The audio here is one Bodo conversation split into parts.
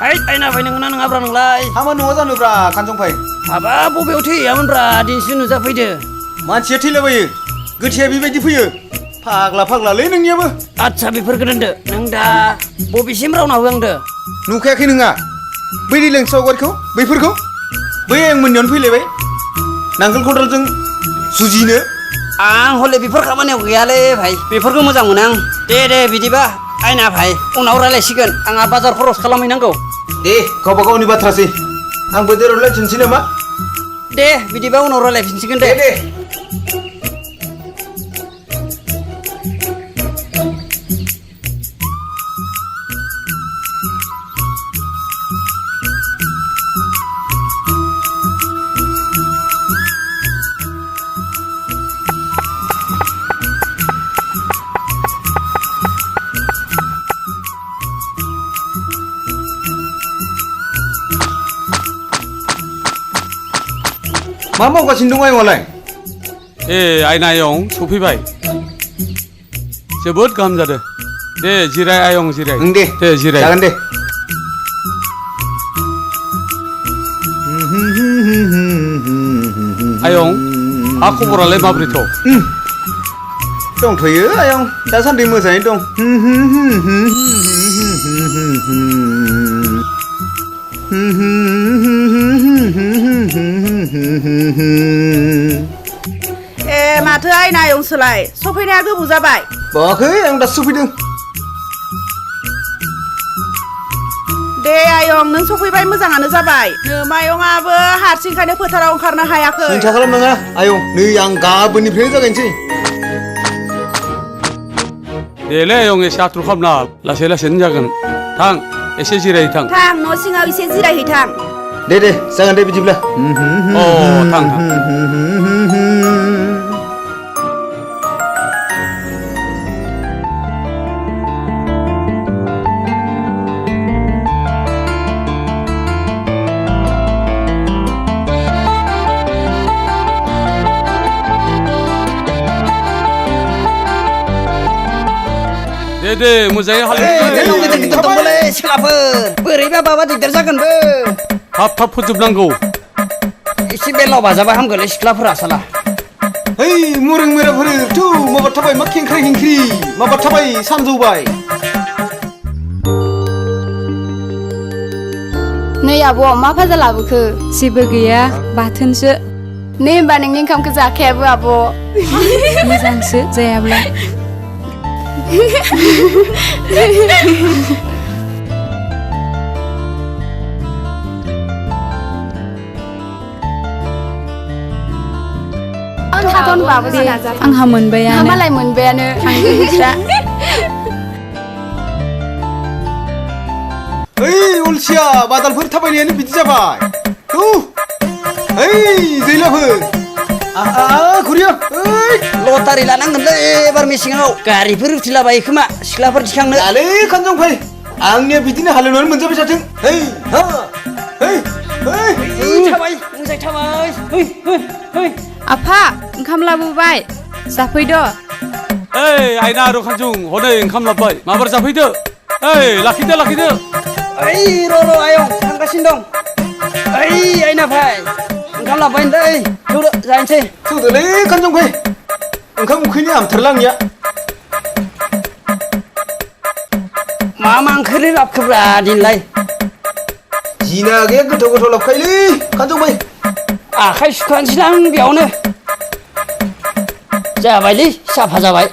आइना फै नोंना नङाब्रा नोंलाय हामा न'आ जानोब्रा खानजं फै हाबा बबेयाव थैयामोनब्रा दिनैसो नुजा फैदो मानसिया थैलाबायो गोथैया बेबायदि फैयो फाग्लालै नोंनियाबो आच्छा बेफोरखौ दोनदो नों दा बबेसिम रावना होआंदो नुखायाखै नोङा बै दैलां सावगारिखौ बैफोरखौ बै आं मोननियावनो फैलायबाय नांगोल खदालजों जुजिनो आं हले बेफोर खामानियाव गैयालै भाई बेफोरखौ मोजां मोनो आं दे बिदिबा आइना भाई उनाव रायलायसिगोन आंहा बाजार खरस खालामहैनांगौ दे गावबा गावनि बाथ्रासै आंबो देरलायफिनसै नामा दे बिदिबा उनाव रायलायफिनसिगोन दे मा मावगासिनो दं आयंआलाय आइना आयं सफैबाय जोबोद गाहाम जादों दे जिराय आयं जिराय दे जिराय जागोन दे आयं हा खबरालाय माब्रैथ' दंथ'यो आयं दासान्दि मोजाङै दं माथो आइना आयंसोलाय सफैनाया गोबाव जाबाय बावाखै आं दासो सफैदों दे आयं नों सफैबाय मोजाङानो जाबाय मायंआबो हारसिंखायनो फोथाराव ओंखारनो हायाखै सिन्था खालामनाङा आयं नै आं गाबोननिफ्रायनो जागायनोसै देलै आयं एसे आथुर खालामना लासै लासैनो जागोन थां एसे जिरायहैथां थां न' सिङाव एसे जिरायहैथां दे जागोन दे बिदिब्ला थां दे मोजाङै हालेवदोंलै सिख्लाफोर बोरैबा बाबा दिगदार जागोनबो थाब फोजोबनांगौ एसे बेलाव बाजाबा हामगोनलै सिख्लाफोरा साला है मुरुं मेराफोर थु माबा थाबाय मा खेंख्रि माबा थाबाय सानजौबाय नै आब' मा भाजा लाबोखो जेबो गैया बाथोनसो नै होमबा नोंनि ओंखामखौ जाखायाबो आब' मोजांसो जायाब्ला आंहा मोनबायानो मालाय मोनबायानो अलसिया बादालफोर थाबायनायानो बिदि जाबाय जैलाफोर खुरिया लटारि लानांगोनलै एबार मेसेङाव गारिफोर उथिलाबायो खोमा सिख्लाफोर थिखांनो आलै खानजं फै आंनिया बिदिनो हालेवनानै मोनजाबाय थाथों मोजां थाबाय आफा ओंखाम लाबोबाय जाफैदो आइना आरो खानजुं हनै ओंखाम लाबोबाय माबार जाफैदो लाखिदो र' आयं थांगासिनो दं आइना भाई ओंखाम लाबोबाय दै थौदो जाहैनोसै थौदोलै खानजं फै ओंखाम उखैनो आमथारला आंनिया मा ओंख्रि लाबखोब्रा दिनलाय जिना गैया गोथाव लाबखायोलै खानजं फै आखाइ सुखानोसै आं बेयावनो जाबायलै साफा जाबाय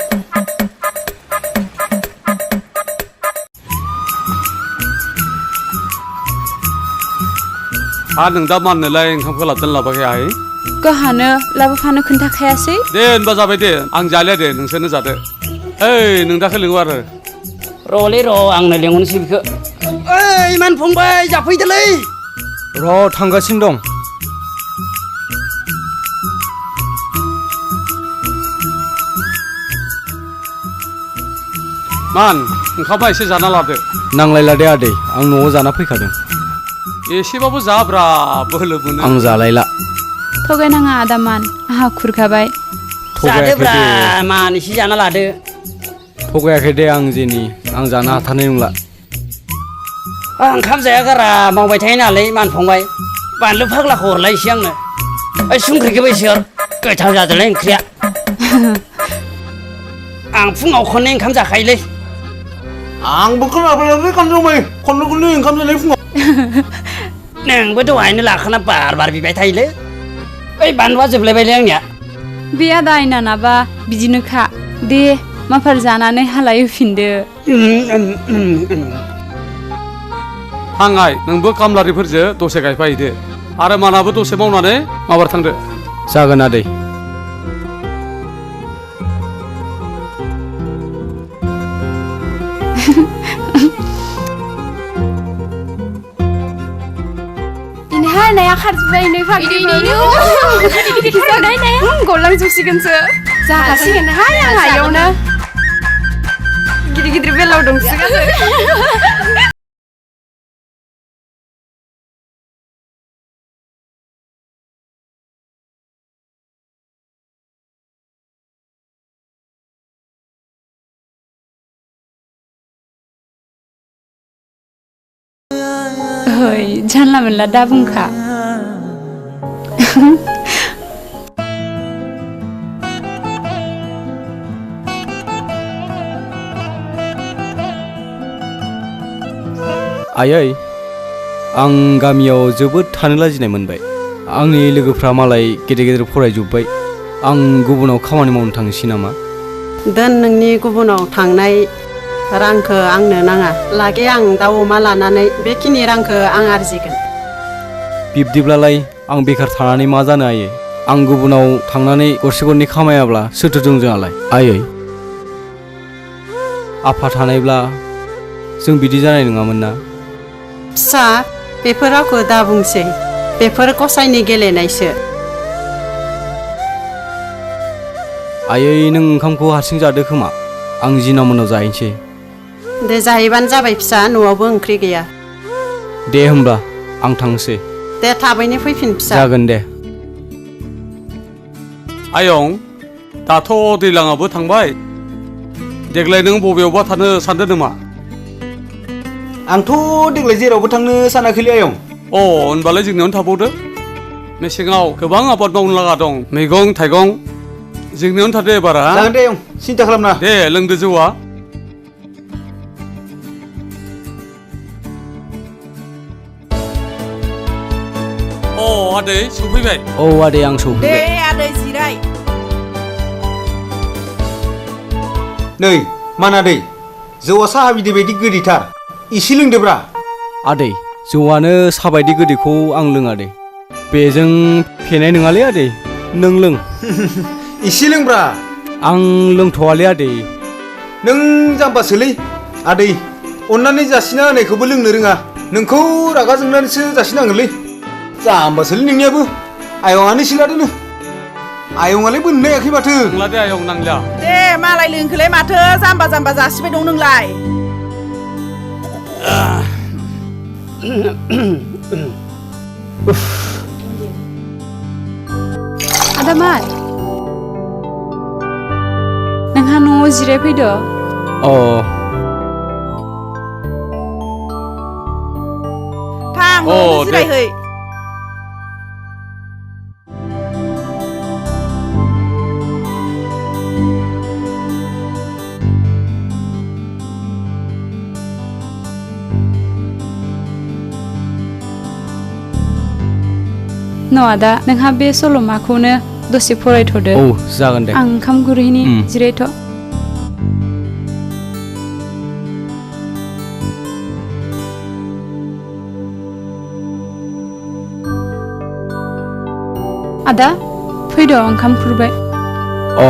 नों दा माननोलाय ओंखामखौ लाबोदों लाबोआखै आइ गाहानो लाबोफानो खोन्थाखायासै दे होनबा जाबाय दे आं जालिया दे नोंसोरनो जादो नों दाखौ लिङो आरो र'लै आंनो लिंहरनोसै बेखौ मान फंबाय जाफैदोलै थांगासिनो दं मान ओंखामा एसे जाना लादो नांलायला दे आदै आं न'आव जाना फैखादों एसेबाबो जाब्रा बोलो मोनो आं जालायला थगायनाङा आदामान आहा खुरखाबाय जादोब्रा मान एसे जाना लादो थगायाखै दे आं जेनि आं जानो हाथारनाय नंला ओंखाम जाया गारा मावबाय थायो नालाय मान फंबाय बानलु फाग्लाखौ हरलायसै आंनो ओइ संख्रिखौबो एसे हर गोथाव जादोंलै ओंख्रिया आं फुङाव खननै ओंखाम जाखायोलै आंबो खोनाबाय खानजौबाय खननै ओंखाम जानाय फुङाव नोंबो दहायनो लाखाना बार बार बिबाय थायोलै ओइ बानलुआ जोबलायबायलै आंनिया बे आदा आयनानाबा बिदिनोखा दे माफार जानानै हालाय होफिनदो थांगाय नोंबो खामलारिफोरजों दसे गायफाहैदो आरो मानाबो दसे मावनानै माबार थांदो जागोन आदै दिनैहाय नाया खारजोब्बाय नै फाग्लिबो जानाय नाया गलांजोबसिगोनसो जाखासिगोनहाय आं हायावनो गिदिर गिदिर बेलाव दंसिगोन ओइ जानला मोनला दा बुंखा आयै आं गामियाव जोबोद थानो लाजिनाय मोनबाय आंनि लोगोफ्रा मालाय गेदेर गेदेर फरायजोब्बाय आं गुबुनाव खामानि मावनो थांसै नामा दोन नोंनि गुबुनाव थांनाय रांखौ आंनो नाङा लागे आं दाउ अमा लानानै बेखिनि रांखौ आं आरजिगोन बिब्दिब्लालाय आं बेखार थानानै मा जानो आयै आं गुबुनाव थांनानै गरसे गरनै खामायाब्ला सोरथो दं जोंहालाय आयै आफा थानायब्ला जों बिदि जानाय नङामोन ना फिसा बेफोर रावखौ दा बुंसै बेफोर गसाइनि गेलेनायसो आयै नों ओंखामखौ हारसिं जादो खोमा आं जिनामोनाव जाहैनोसै दे जाहैबानो जाबाय फिसा न'आवबो ओंख्रि गैया दे होमब्ला आं थांसै दे थाबैनो फैफिन फिसा जागोन दे आयं दाथ' दैलाङाबो थांबाय देग्लाय नों बबेयावबा थानो सानदों नामा आंथ' देग्लाय जेरावबो थांनो सानाखैलै आयं अ होनबालाय जोंनियावनो थाबावदो मेसेङाव गोबां आबाद मावनो लागा दं मैगं थाइगं जोंनियावनो थादो एबारा जागोन दे आयं सिन्था खालामना दे लोंदो जौआ अ आदै सफैबाय औ आदै आं दे सौफैबाय आदै जिराय नै माना दै जौआ साहा बिदै बायदि गोदैथार इसे लोंदोब्रा आदै जौआनो साबायदि गोदैखौ आं लोङा दे बेजों फेनाय नङालै आदै नों लों इसे लोंब्रा आं लोंथ'वालै आदै नों जाम्बासोलै आदै अननानै जासिना होनायखौबो लोंनो रोङा नोंखौ रागा जोंनानैसो जासिनांगोनलै जाम्बासोलै नोंनियाबो आयंआनो सिलादोनो आयंआलाय बोननो हायाखै माथो नांला दे आयं नांला दे मालाय लोंखोलाय माथो जाम्बा जाम्बा जासिबाय दं नोंलाय आदामाय नोंहा न'आव जिरायफैदो अ थां अ, न'आवनो दे। जिरायहै न' आदा नोंहा बे सल'माखौनो दसे फरायथ'दो औ जागोन दे आं ओंखाम गुरहैनि जिरायथ' आदा फैद' ओंखाम खुरबाय अ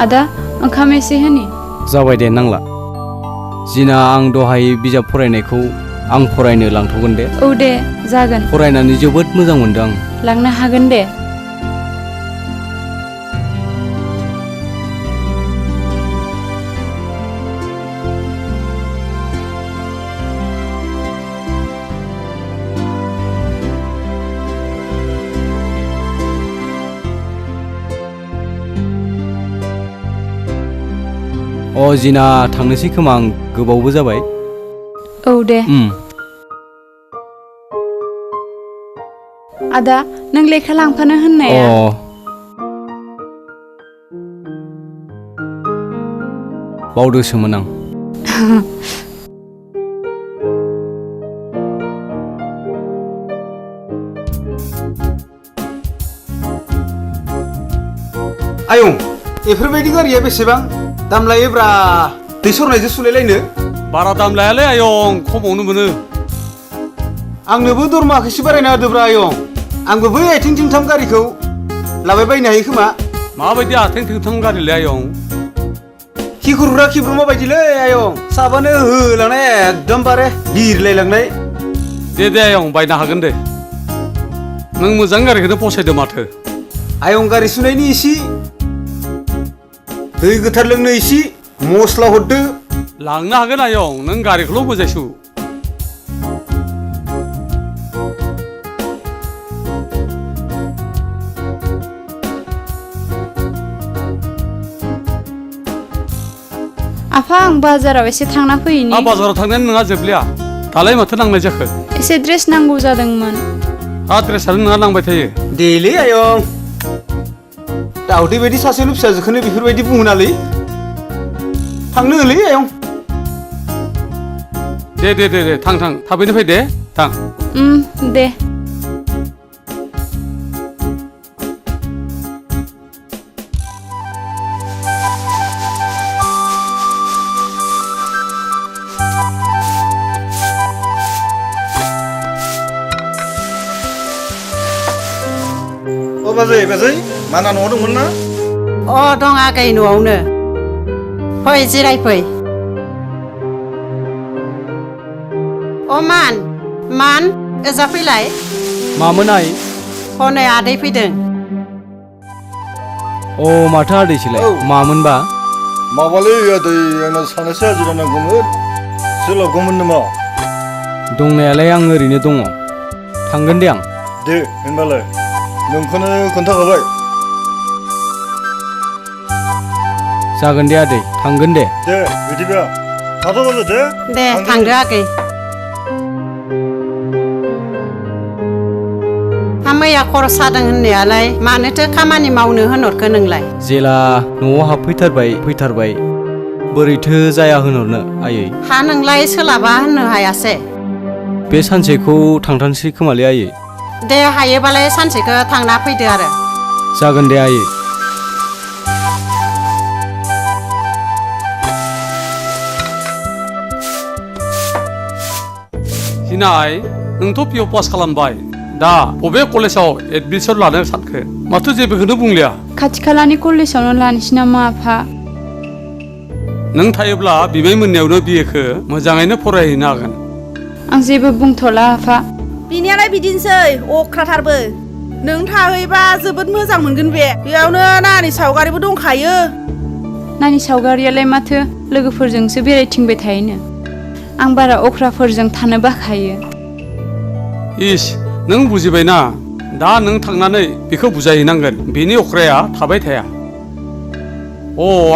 आदा ओंखाम एसे होनि जाबाय दे नांला जिना आं दहाय बिजाब फरायनायखौ आं फरायनो लांथ'गोन दे औ दे जागोन फरायनानै जोबोद मोजां मोनदों आं लांनो हागोन दे जिना थांनोसै खोमा आं गोबावबो जाबाय औ दे आदा नों लेखा लांफानो होननाया बावदोसोमोन आं आयं एफोरबायदि गारिया बेसेबां दाम लायोब्रा दै सरनायजों सुलायलायनो बारा दाम लायालै आयं खमावनो मोनो आंनोबो दरमाखौ एसे बारायना होदोब्रा आयं आंबो बै आथिं थोंथाम गारिखौ लाबाय बायनो हायो खोमा माबायदि आथिं थोंथाम गारिलै आयं खिखुरग्रा खिब्रुमा बायदिलै आयं साबानो होलांनाय एकदमबारे बिरलायलांनाय दे आयं बायनो हागोन दे नों मोजां गारिखौनो फसायदो माथो आयं गारि सुनायनि इसे दै गोथार लोंनो इसे मस्ला हरदो लांनो हागोन आयं नों गारिखौल' मोजायसु आफा आं बाजाराव एसे थांना फैनि बाजाराव थांनायानो नोंहा जोबलिया दालाय माथो नांनाय जाखो एसे ड्रेस नांगौ जादोंमोन ड्रेसानो नोंहा नांबाय थायो देलै आयं दाउदै बायदि सासेल' फिसाजोखौनो बेफोरबायदि बुङोनालै थांनो होलै आयं दे थां थाबैनो फै दे थां दे बाजै माना न'आव दंमोन ना दं आगै न'आवनो फै जिरायफै मान ओजा फैलाय मामोन आइ हनै आदै फैदों माथो आदैसोलाय मामोनबा माबालै आदै आंना सानैसो हाजिरा नांगौमोन सोलाबगौमोन नामा दंनायालाय आं ओरैनो दङ थांगोन दे आं दे होनबालाय नोंखौनो खोन्थाखाबाय जागोन दे आदै थांगोन दे बिदिबा थाथ'बाय दे थांदो आगै मैया खर' सादों होननायालाय मानोथो खामानि मावनो होनहरखो नोंलाय जेला न'आव हाबफैथारबाय बोरैथो जाया होनहरनो आयै हा नोंलाय सोलाबा होननो हायासे बे सानसेखौ थांथारनोसै खोमालै आयै दे हायोबालाय सानसेखौ थांना फैदो आरो जागोन दे आयै जिनाय नोंथ' पिअ पास खालामबाय दा बबे कलेजाव एडमिसन लानो सानखो माथो जेबोखौनो बुंलिया खाथि खालानि कलेजावनो लानोसै नामा आफा नों थायोब्ला बिबै मोननायावनो बिएखौ मोजाङैनो फरायहैनो हागोन आं जेबो बुंथ'ला आफा बिनियालाय बिदिनोसै अख्राथारबो नों थाहैबा जोबोद मोजां मोनगोन बे बेयावनो नानि सावगारिबो दंखायो नानि सावगारियालाय माथो लोगोफोरजोंसो बेरायथिंबाय थायोनो आं बारा अख्राफोरजों थानो बाखायो इस नों बुजिबायना दा नों थांनानै बेखौ बुजायहैनांगोन बेनि अख्राया थाबाय थाया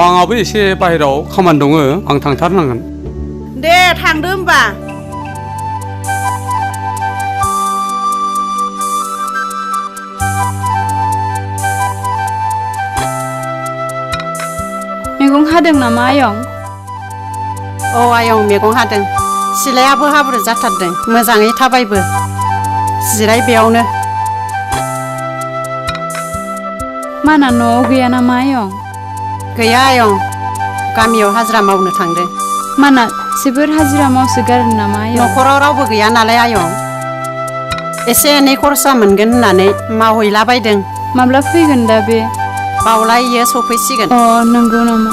आंहाबो एसे बाहेराव खामानि दङ आं थांथारनांगोन दे थांदो होमबा मैगं हादों नामा आयं आयं मैगं हादों सिलायाबो हाब्रु जाथारदों मोजाङै थाबायबो जिराय बेयावनो माना न'आव गैया नामा आयं गैया आयं गामियाव हाजिरा मावनो थांदों माना जोबोर हाजिरा मावसोगारो नामा आयं न'खराव रावबो गैया नालाय आयं एसे एनै खरसा मोनगोन होननानै मावहैलाबायदों माब्ला फैगोन दा बे बावलायो सफैसिगोन नंगौ नामा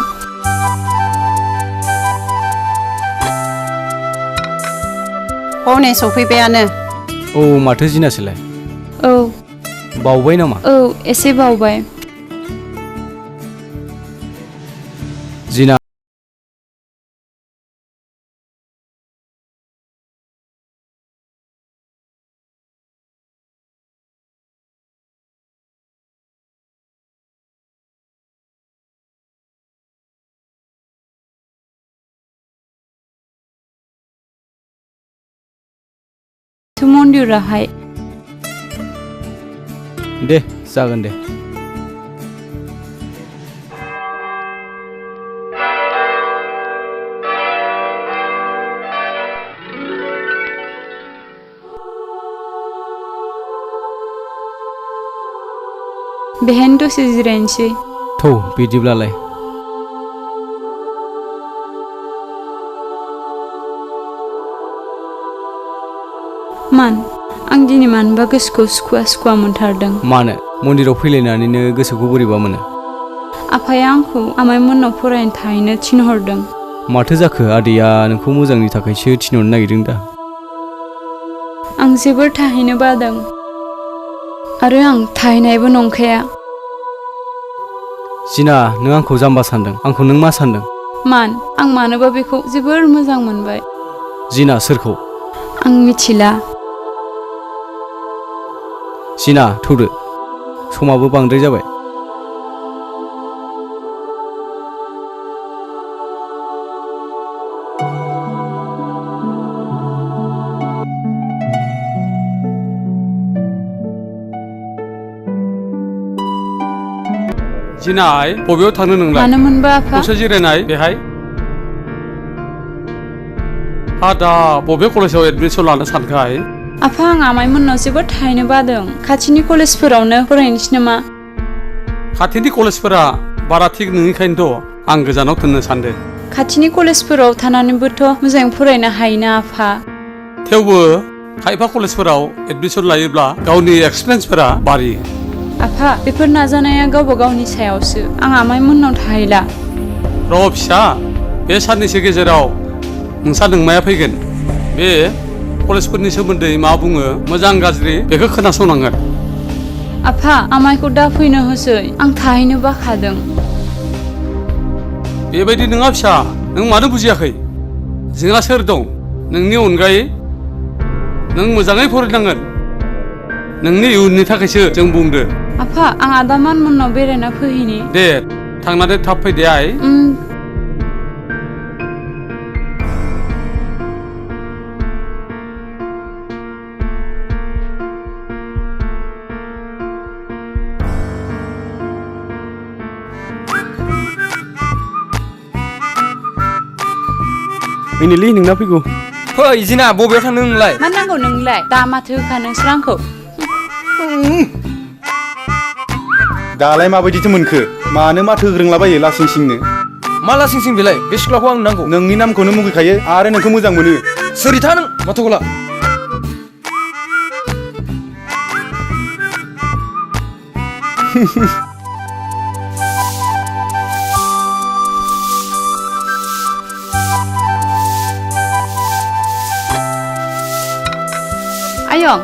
हनै सफैबायानो माथो जिनासोलाय बावबाय नामा एसे बावबाय जिना बाथौ मन्दिराहाय दे जागोन दे बेहायनो दसे जिरायनोसै थौ बिदिब्लालाय मान आं दिनै मानोबा गोसोखौ सुखुवा सुखुवा मोनथारदों मानो मन्दिराव फैलायनानैनो गोसोखौ बोरैबा मोनो आफाया आंखौ आमाइमोननाव फरायनो थाहैनो थिनहरदों माथो जाखो आदैया नोंखौ मोजांनि थाखायसो थिनहरनो नागिरदों दा आं जोबोर थाहैनो बादों आरो आं थाहैनायबो नंखाया जिना नों आंखौ जाम्बा सान्दों आंखौ नों मा सान्दों मान आं मानोबा बेखौ जोबोर मोजां मोनबाय जिना सोरखौ आं मिथिला जिना थौदो समाबो बांद्राय जाबाय जिनाय बबेयाव थांनो नोंलाय मानो मोनबा आफा दसे जिरायनाय बेहाय दा बबे कलेजाव एडमिसन लानो सानखाय आफा आं आमाइमोननाव जोबोर थाहैनो बादों खाथिनि कलेजफोरावनो फरायनोसै नामा खाथिनि कलेजफोरा बारा थिग नङिखायनोथ' आं गोजानाव दोननो सानदों खाथिनि कलेजफोराव थानानैबोथ' मोजाङै फरायनो हायोना आफा थेवबो खायफा कलेजफोराव एडमिसन लायोब्ला गावनि एक्सपिरियेन्सफोरा बारियो आफा बेफोर नाजानाया गावबा गावनि सायावसो आं आमाइमोननाव थाहैला र' फिसा बे साननैसो गेजेराव नोंसा नोंमाया फैगोन बे कलेजफोरनि सोमोन्दै मा बुङो मोजां गाज्रि बेखौ खोनासंनांगोन आफा आमाइखौ दा फैनो होसै आं थाहैनो बाखादों बेबायदि नङा फिसा नों मानो बुजियाखै जोंहा सोर दं नोंनि अनगायै नों मोजाङै फरायनांगोन नोंनि इयुननि थाखायसो जों बुंदो आफा आं आदामानमोननाव बेरायना फैहैनि दे थांनानै थाब फैदे आइ मिनिलि नोंना फैगौ फै जिना बबेयाव थांनो नोंलाय मा नांगौ नोंलाय दा माथो होखा नोंसोर आंखौ दालाय माबायदिथो मोनखो मानो माथो होग्रोंलाबायो लासिं सिंनो मा लासिं सिं बेलाय बे सिख्लाखौ आंनो नांगौ नोंनि नामखौनो मुगैखायो आरो नोंखौ मोजां मोनो सोरिथा नों माथोखौला आयं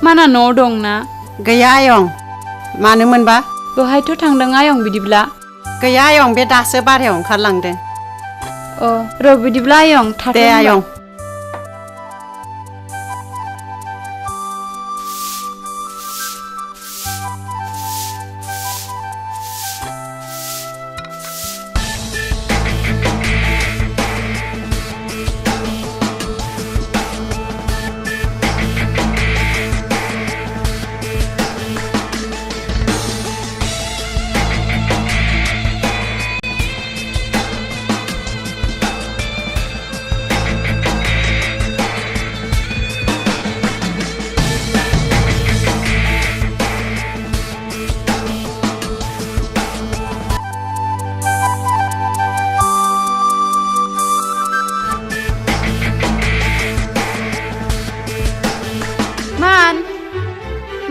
माना न'आव दं ना गैया आयं मानो मोनबा बहायथ' थांदों आयं बिदिब्ला गैया आयं बे दासो बारहायाव ओंखारलांदों अ र' बिदिब्ला आयं थाथ' दे आयं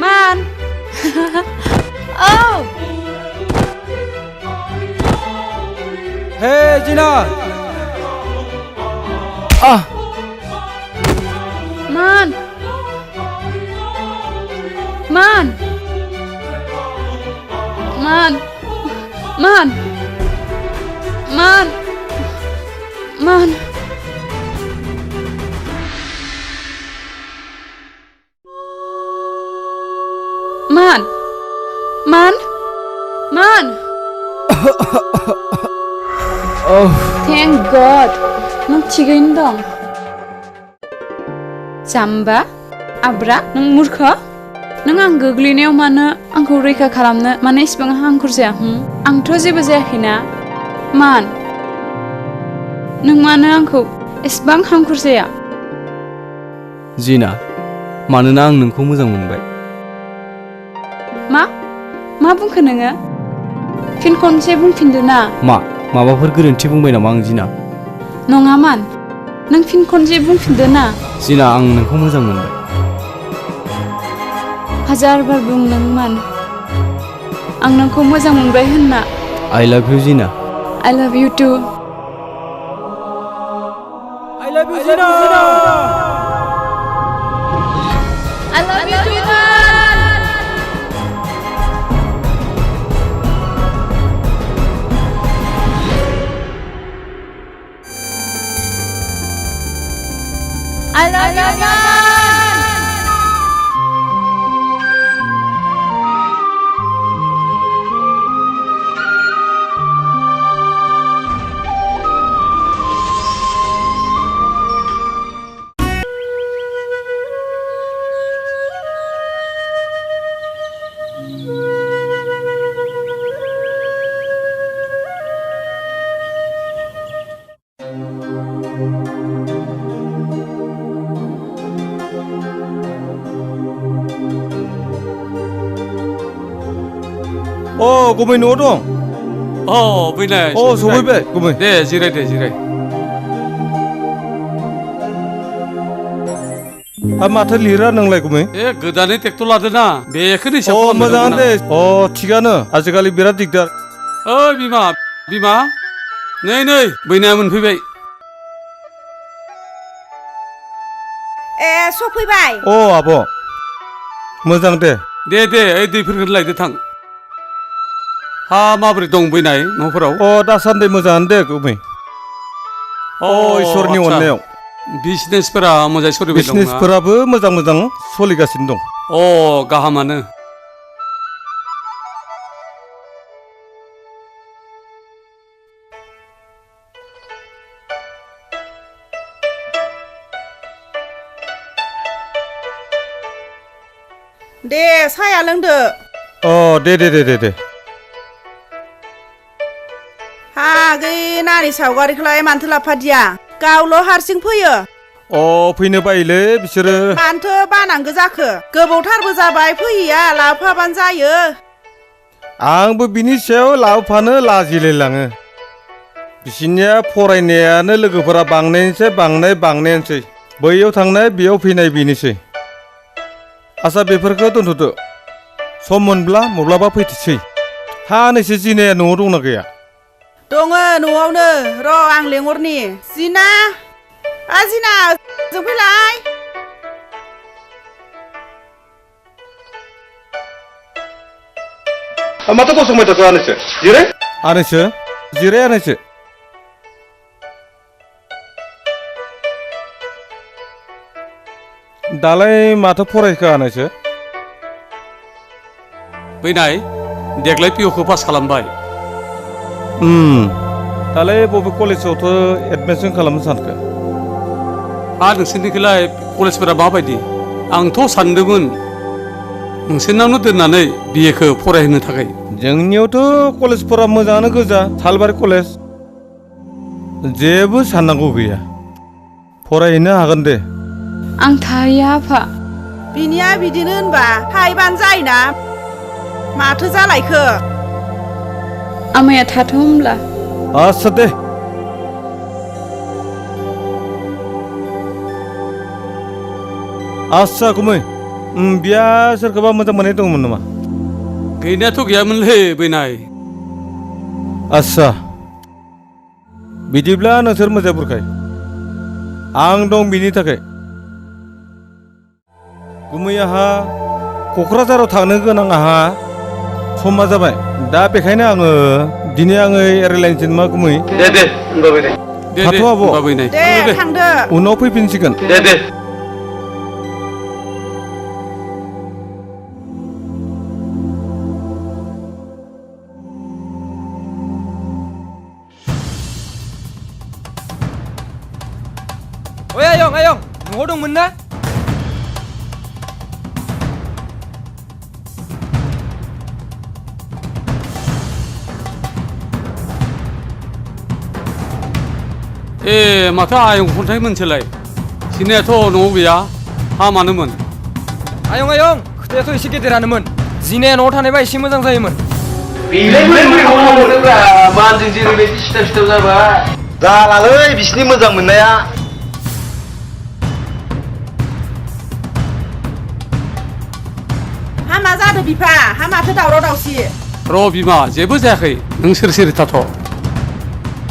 Man! Oh! Hey Gina! Man! Man! Man! Man! Man! Man! Man! Man! Man! Oh. Thank God! Nang chigayno dong. Jamba? आब्रा नों मूर्ख नों आं गोग्लैनायाव मानो आंखौ रैखा खालामनो मानो इसिबां हांखुर जाया आंथ' जेबो जायाखैना मान नों मानो आंखौ एसेबां हांखुर जाया जिना मानोना आं नोंखौ मोजां मोनबाय मा बुंखो नोङो फिन खनसे बुंफिनदो ना माबाफोर गोरोन्थि बुंबाय नामा आं जिना नङा मान नों फिन खनसे बुंफिनदो ना जिना आं नोंखौ मोजां मोनबाय हाजार बार बुं नों मान आं नोंखौ मोजां मोनबाय होनना I love you Jina I love you too I love you Jina I love you too I love you गुमै न'आव दं फैनाय सफैबाय गुमै दे जिराय माथो लिरा नोंलाय गुमै गोदानै ट्रेक्टर लादोना बेखौनो हिसाब खालामदों मोजां दे थिगानो आजिखालि बिराद दिगदार बिमा नै बैनाया मोनफैबाय सफैबाय आब' मोजां दे ओइ दैफोरखौ लायदो थां माबोरै दं बैनाय न'फोराव दासान्दि मोजाङानो दे गुमै इसोरनि अननायाव बिजनेसफोरा मोजाङै सोलिबाय दं बिजनेसफोराबो मोजां सोलिगासिनो दं गाहामानो दे साया लोंदो दे हागै नानि सावगारिखौलाय मानथो लाफादिया गावल' हारसिं फैयो फैनो बायोलै बिसोरो मानथो बानांगो जाखो गोबावथारबो जाबाय फैयैया लाबोफाबानो जायो आंबो बिनि सायाव लाबोफानो लाजिलायलाङो बिसिनिया फरायनायानो लोगोफोरा बांनायानोसै बैयाव थांनाय बेयाव फैनाय बेनोसै आसा बेफोरखौ दोनथ'दो सम मोनब्ला माब्लाबा फैथोसै नोंसोर जिनाया न'आव दंना गैया दङ न'आवनो र' आं लेंहरनि जिना जों फैलाय माथो गसंबाय थाखो जिराय दालाय माथो फरायखो आनैसो बैनाय देग्लाय पिअखौ पास खालामबाय दालाय बबे कलेजावथ' एडमिसन खालामनो सानखो नोंसोरनिखौलाय कलेजफोरा माबायदि आंथ' सानदोंमोन नोंसोरनावनो दोननानै बिएखौ फरायहोनो थाखाय जोंनियावथ' कलेजफोरा मोजाङानो गोजा सालबारि कलेज जेबो साननांगौ गैया फरायहैनो हागोन दे आं थाहैया आफा बिनिया बिदिनो होनबा थाहैबानो जायोना माथो जालायखो आमाया थाथ' होमब्ला आस्सा दे आस्सा गुमै बिया सोरखौबा मोजां मोननाय दंमोन नामा गैनायाथ' गैयामोनलै बैनाय आस्सा बिदिब्ला नोंसोर मोजां बुरखाय आं दं बिनि थाखाय गुमै आहा क'क्राझाराव थांनो गोनां आहा समा जाबाय दा बेखायनो दिनै आङो एरायलायनोसै नामा गुमै दे थाथ' आब' दे थांदो उनाव फैफिनसिगोन दे आयं न'आव दंमोन ना ए माथो आयं खन्थाइ मोनसोलाय सिनायाथ' न'आव गैया हामानोमोन आयं खोथायाथ' एसे गेदेरानोमोन जिनाया न'आव थानायबा एसे मोजां जायोमोन बेलाय बोरै मोनोब्रा मानजों जेरैबायदि सिथाब सिथाब जाबाय जालालै बिसिनि मोजां मोननाया हामा जादों बिफा हामाथो दावराव दावसि र' बिमा जेबो जायाखै नों सोर सिरि थाथ'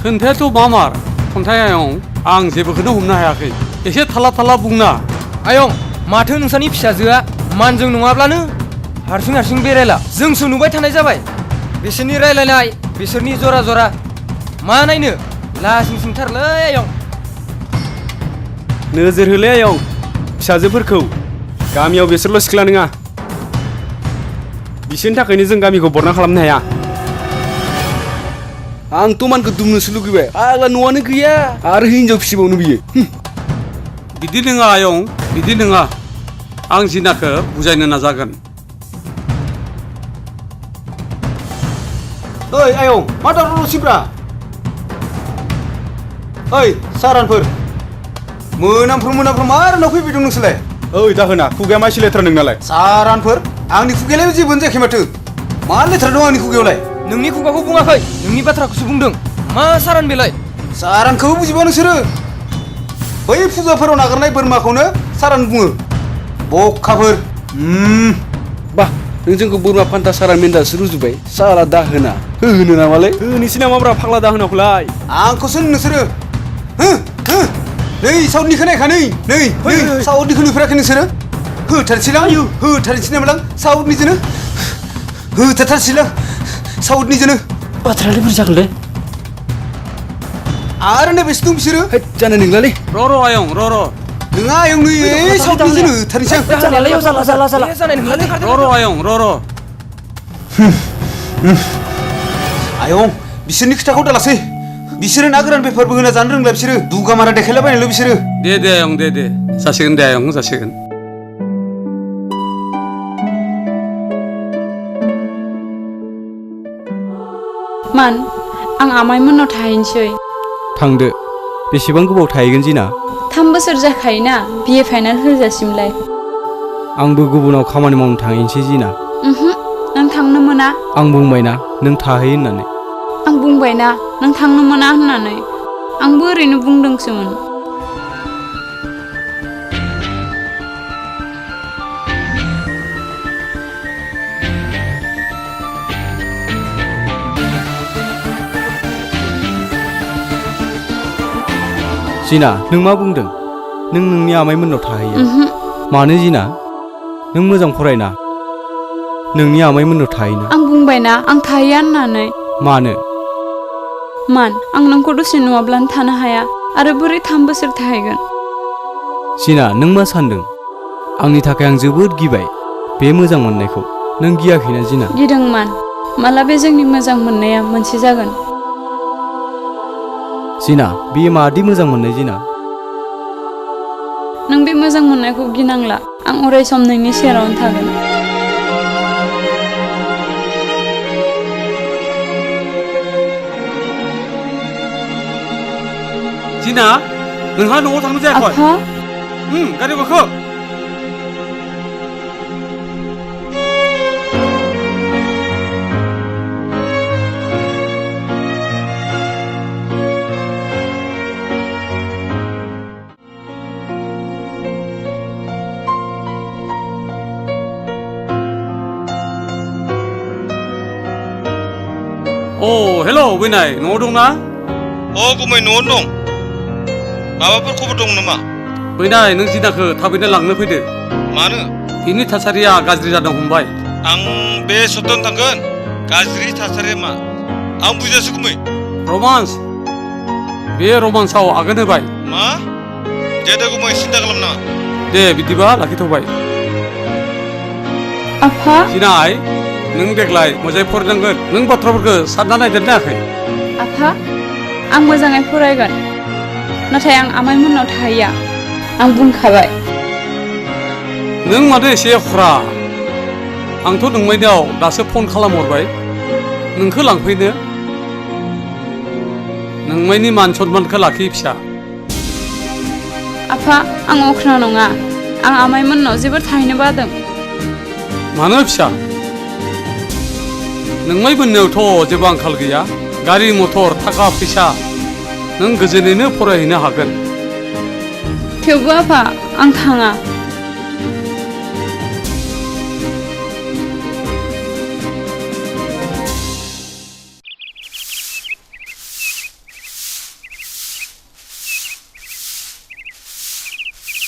खोन्थायाथ' मा मार खन्थाइ आयं आं जेबोखौनो हमनो हायाखै एसे थाला थाला बुंना आयं माथो नोंसानि फिसाजोआ मानजों नङाब्लानो हारसिं हारसिं बेरायला जोंसो नुबाय थानाय जाबाय बिसोरनि रायलायनाय बिसोरनि जरा जरा मा नायनो लासिं सिंथारलै आयं नोजोर होलै आयं फिसाजोफोरखौ गामियाव बिसोरल' सिख्ला नङा बिसोरनि थाखायनो जों गामिखौ बरना खालामनो हाया आंथ' मानखौ दुमनोसो लुगैबाय आग्ला न'आनो गैया आरो हिनजाव फिसिबावनो बियो बिदि नङा आयं बिदि नङा आं जिनाखौ बुजायनो नाजागोन ओइ आयं मा दावरावसिब्रा ओइ सारानफोर मोनामफ्रोम मार नाव फैबाय दं नोंसोरलाय ओइ दाहोना खुगाया मा एसे लेथ्रा नोंनालाय सारानफोर आंनि खुगायालाय जेबो जायाखै माथो मा लेथ्रा दं आंनि खुगायावलाय नोंनि खुगाखौ बुङाखै नोंनि बाथ्राखौसो बुंदों मा सारान बेलाय सारानखौ बुजिबा नोंसोरो बै फुजाफोराव नागारनाय बोरमाखौनो सारान बुङो बखाफोर बा नों जोंखौ बोरमा फान्था सारान मेन्दासो रुजुबाय साला दाहोना होनो नामालै होनोसै नामाब्रा फाग्ला दाहोनाखौलाय आंखौसो नोंसोरो नै साउथनिखौ नायखा नै साउथनिखौ नुफेराखै नोंसोरो होथारसैलां नामालां साउथनिजोंनो होथारसैलां साउथनिजोंनो बाथ्रायालाय बोरै जागोनलै आरो नै बेसे दं बिसोरो जानो नोंलालै र' आयं र' नोङा आयं नै साउथनिजोंनो होथारसै आं जानायालाय जाला र' आयं र' आयं बिसोरनि खोथाखौ दालासै बिसोरो ना गोरान बेफारबो होना जानो रोंला बिसोरो दुगामारा देखायलाबायनायल' बिसोरो दे आयं दे जासिगोन दे आयं जासिगोन मान आं आमाइमोननाव थाहैनोसै थांदो बेसेबां गोबाव थाहैगोन जिना 3 बोसोर जाखायोना बिए फाइनाल होजासिमलाय आंबो गुबुनाव खामानि मावनो थाहैनोसै जिना नों थांनो मोना आं बुंबायना नों थाहै होननानै आं बुंबायना नों थांनो मोना होननानै आंबो ओरैनो बुंदोंसोमोन जिना नों मा बुंदों नों नोंनि आमाइमोननाव थाहैयो मानो जिना नों मोजां फरायना नोंनि आमाइमोननाव थाहैनो आं बुंबायना आं थाहैया होननानै मानो मान आं नोंखौ दसे नुवाब्लानो थानो हाया आरो बोरै 3 बोसोर थाहैगोन जिना नों मा सानदों आंनि थाखाय आं जोबोद गिबाय बे मोजां मोननायखौ नों गियाखैना जिना गिदों मान माला बे जोंनि मोजां मोननाया मोनसे जागोन जिना बे मादि मोजां मोननाय जिना नों बे मोजां मोननायखौ गिनांला आं अराय सम नोंनि सेरावनो थागोन जिना नोंहा न'आव थांनो जायाखै आफा गारि गाखो हेल' बैनाय न'आव दंना गुमै न'आवनो दं माबाफोर खबर दं नामा बैनाय नों जिनाखौ थाबैनो लांनो फैदो मानो बिनि थासारिया गाज्रि जानो हमबाय आं बे सप्तायावनो थांगोन गाज्रि थासारिया मा आं बुजियासै गुमै रमान्स बे रमान्सआव आगान होबाय मा दे गुमै सिन्था खालामनाङा दे बिदिबा लाखिथ'बाय आफा जिनाय नों देग्लाय मोजाङै फरायनांगोन नों बाथ्राफोरखौ सानना नायदेरनायाखै आफा आं मोजाङै फरायगोन नाथाय आं आमाइमोननाव थाहैया आं बुंखाबाय नों माथो एसे खुरा आंथ' नोंमाइनाव दासो फन खालामहरबाय नोंखौ लांफैनो नोंमाइनि मान सनमानखौ लाखि फिसा आफा आं अख्रा नङा आं आमाइमोननाव जोबोद थाहैनो बादों मानो फिसा नोंमाइ मोननायावथ' जेबो आंखाल गैया गारि मथर थाखा फैसा नों गोजोनैनो फरायहैनो हागोन थेवबो आफा आं थाङा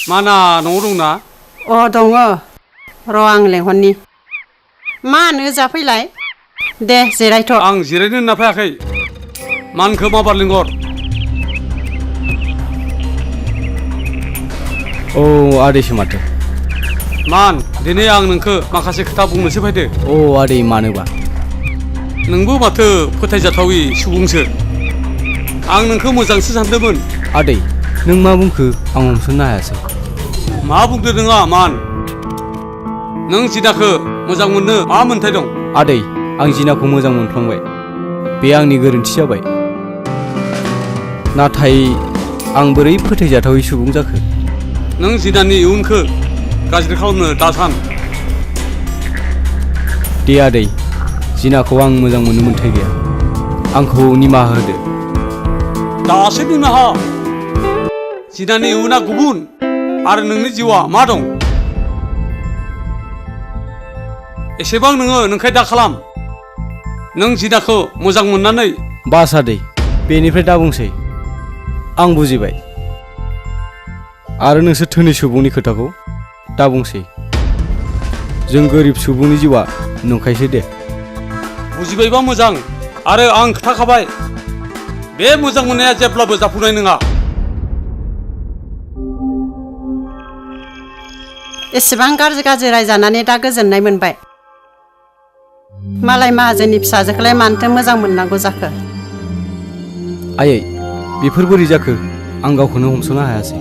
माना न'आव दंना अ दङ र' आं लेंहरनि मानो जाफैलाय दे जिरायथ' आं जिरायनो होनना फैयाखै मानखौ माबार लिंहर औ आदैसो माथो मान दिनै आं नोंखौ माखासे खोथा बुंनोसो फैदो औ आदै मानोबा नोंबो माथो फोथायजाथावि सुबुंसो आं नोंखौ मोजांसो सानदोंमोन आदै नों मा बुंखो आं हमसननो हायासै मा बुंदो नोङा मान नों जिनाखौ मोजां मोननो मा मोन्थाय दं आदै आं जिनाखौ मोजां मोनफ्लांबाय बे आंनि गोरोन्थि जाबाय नाथाय आं बोरै फोथायजाथावै सुबुं जाखो नों जिनानि इयुनखौ गाज्रि खालामनो दासान दे आदै जिनाखौ आं मोजां मोननो मोन्थाय गैया आंखौ निमाहा होदो दासो निमाहा जिनानि इयुना गुबुन आरो नोंनि जिउआ मा दं एसेबां नोङो नोंखाय दा खालाम नों जिनाखौ मोजां मोननानै बास आदै बेनिफ्राय दा बुंसै आं बुजिबाय आरो नोंसोर धोनि सुबुंनि खोथाखौ दा बुंसै जों गोरिब सुबुंनि जिउआ नंखायसो दे बुजिबायबा मोजां आरो आं खोथाखाबाय बे मोजां मोननाया जेब्लाबो जाफुंनाय नङा एसेबां गाज्रि रायजानानै दा गोजोननाय मोनबाय मालाय माहाजोननि फिसाजोखौलाय मानोथो मोजां मोननांगौ जाखो आयै बेफोर बोरै जाखो आं गावखौनो हमस'नो हायासै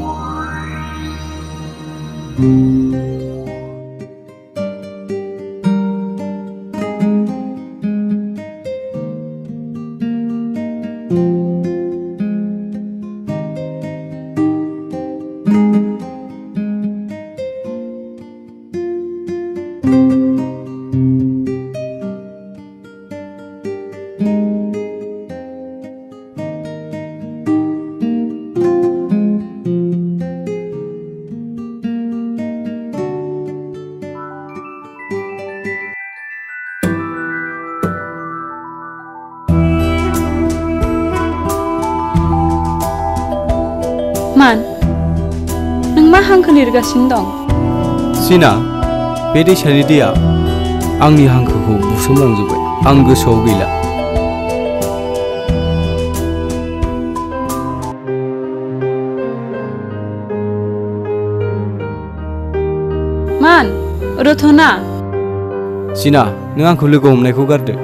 मान नों मा हांखो लिरगासिनो दं सिना बे दैसानि दैया आंनि हांखोखौ बुसोमलांजोब्बाय आं गोसोआव गैला मान रथना सिना नों आंखौ लोगो हमनायखौ गारदो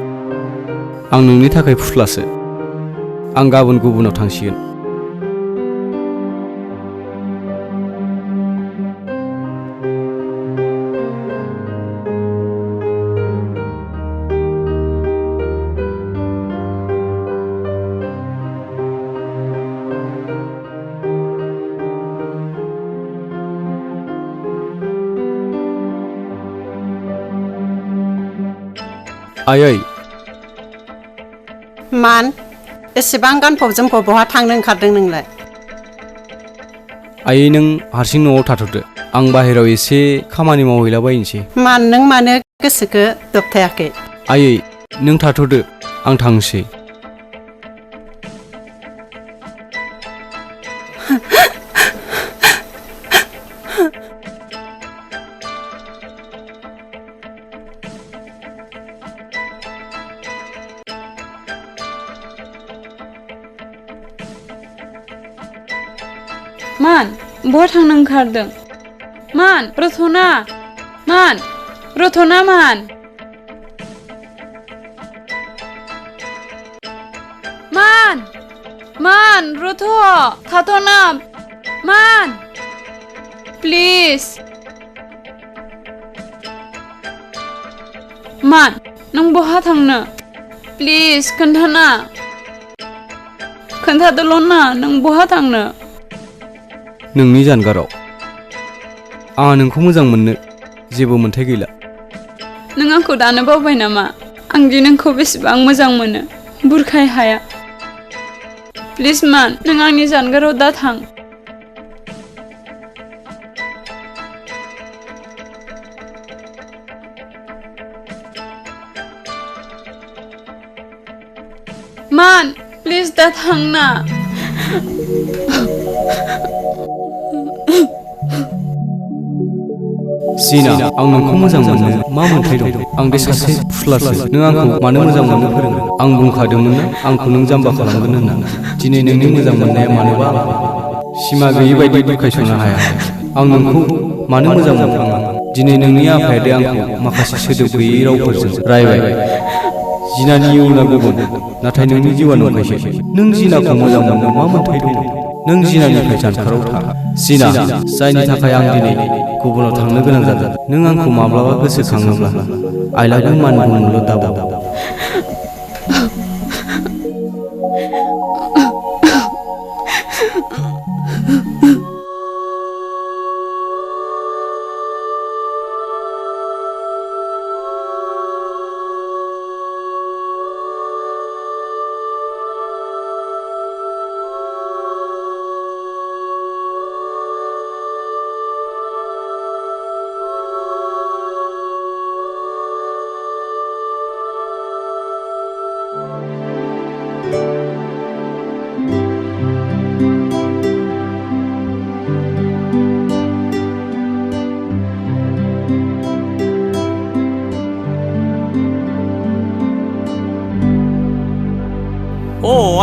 आं नोंनि थाखाय फुस्लासो आं गाबोन गुबुनाव थांसिगोन आयै मान एसेबां गानफब जोमफब बहा थांनो ओंखारदों नोंलाय आयै नों हारसिं न'आव थाथ'दो आं बाहेरायाव एसे खामानि मावहैलाबायनोसै मान नों मानो गोसोखौ दबथायाखै आयै नों थाथ'दो आं थांसै मान बहा थांनो ओंखारदों मान रथना मान रथना मान मान मान रथ थाथ'ना मान प्लिज मान नों बहा थांनो प्लिज खोन्थाना खोन्थादोल' ना नों बहा थांनो नोंनि जानगाराव आंहा नोंखौ मोजां मोननो जेबो मोन्थाय गैला नों आंखौ दानो बावबाय नामा आं दि नोंखौ बेसेबां मोजां मोनो बुरखाय हाया प्लिज मान नों आंनि जानगाराव दा थां मान प्लिज दा थां ना जिना आं नोंखौ मोजां मोनो मा मोन्थाय दं आं दे सासे फुस्लासो नों आंखौ मानो मोजां मोननो फोरोङो आं बुंखादोंमोन ना आंखौ नों जाम्बा खालामगोन होननानै दिनै नोंनि मोजां मोननाया मानोबा सिमा गैयि बायदि बुरखायस'नो हाया आं नोंखौ मानो मोजां मोनफ्लाङा दिनै नोंनि आफाया दे आंखौ माखासे सोदोब गैयै रावफोरजों रायबाय जिनानि इयुना गुबुन नाथाय नोंनि जिउआ नंखायसो नों जिनाखौ मोजां मोननो मा मोन्थाय दं नों जिनानिफ्राय जानगाराव था जिना जायनि थाखाय आं दिनै गुबुनाव थांनो गोनां जादों नों आंखौ माब्लाबा गोसोखाङोब्ला आइ लाभ इउ मान बुंनोल' दाबाव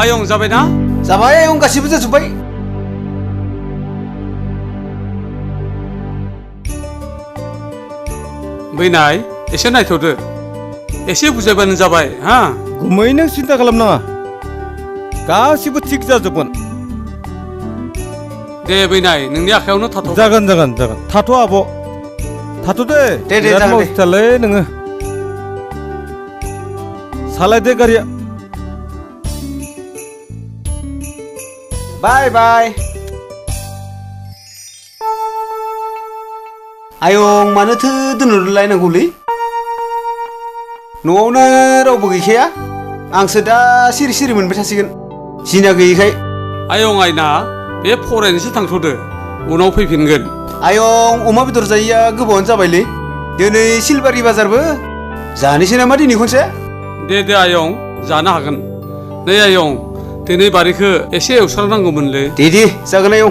आयं जाबायना जाबाय आयं गासिबो जाजोब्बाय बैनाय एसे नायथ'दो एसे बुजायबानो जाबाय हा गुमै नों सिन्था खालामनाङा गासिबो थिग जाजोबगोन दे बैनाय नोंनि आखायावनो थाथ' जागोन थाथ' आब' थाथ' दे जागोन दे मावथिथालै नोङो सालायदो गारिया बाय बाय आयं मानोथो दोनहरलायनांगौलै न'आवनो रावबो गैखाया आंसो दा सिरि सिरि मोनबाय थासिगोन जिना गैयिखाय आयं आइना बे फरायनोसो थांथ'दो उनाव फैफिनगोन आयं अमा बेदर जायैया गोबावानो जाबायलै दिनै सिलबारि बाजारबो जानोसै नामा दिनै खनसे दे आयं जानो हागोन नै आयं दिनै बारिखौ एसे एवस्रांनांगौमोनलै दे जागोन आयं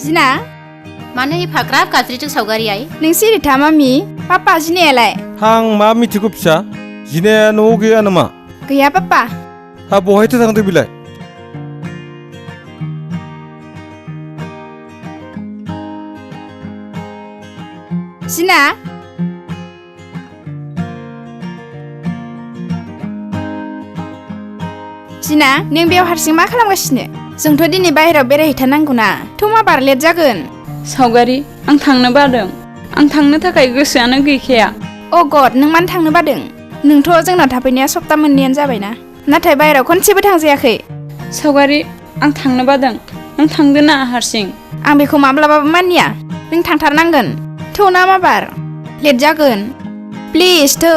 जिना मानो एफाग्राब गाज्रिथो सावगारि आइ नों सिरिथा मामि पापा जिनायालाय आं मा मिथिगौ फिसा जिनाया न'आव गैया नामा गैया पापा हा बहायथो थांदों बिलाय जिना नों बेयाव हारसिं मा खालामगासिनो जोंथ' दिनै बाहेरायाव बेरायहैथारनांगौना थ' मा बार लेट जागोन सावगारि आं थांनो बादों आं थांनो थाखाय गोसोआनो गैखाया अ गड नों मानो थांनो बादों नोंथ' जोंनाव थाफैनाया सप्ता मोननैयानो जाबायना नाथाय बाहेरायाव खनसेबो थांजायाखै सावगारि आं थांनो बादों नों थांदो ना हारसिं आं बेखौ माब्लाबाबो मानिया नों थांथारनांगोन थौ ना मा बार लेट जागोन प्लिज थौ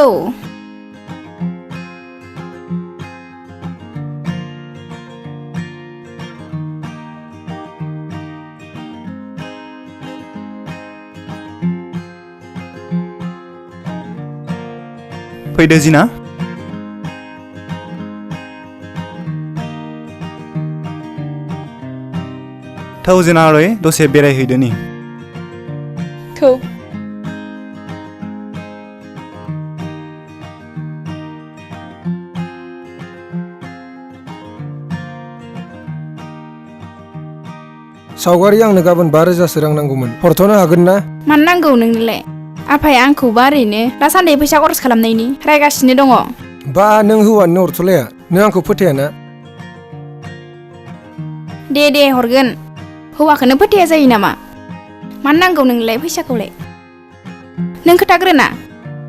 फैदो जिना थौ जिना आरै दसे बेरायहैदोनि थौ सावगारि आंनो गाबोन 5,000 रां नांगौमोन हरथ'नो हागोन ना मानो नांगौ नोंनोलाय आफाया आंखौबा ओरैनो दासान्दि फैसा खरस खालामनायनि रायगासिनो दङ बा नों हौवानो हरथ'लाया नों आंखौ फोथायाना दे हरगोन हौवाखौनो फोथाया जायो नामा मानो नांगौ नोंलाय फैसाखौलाय नों खोथाग्रोना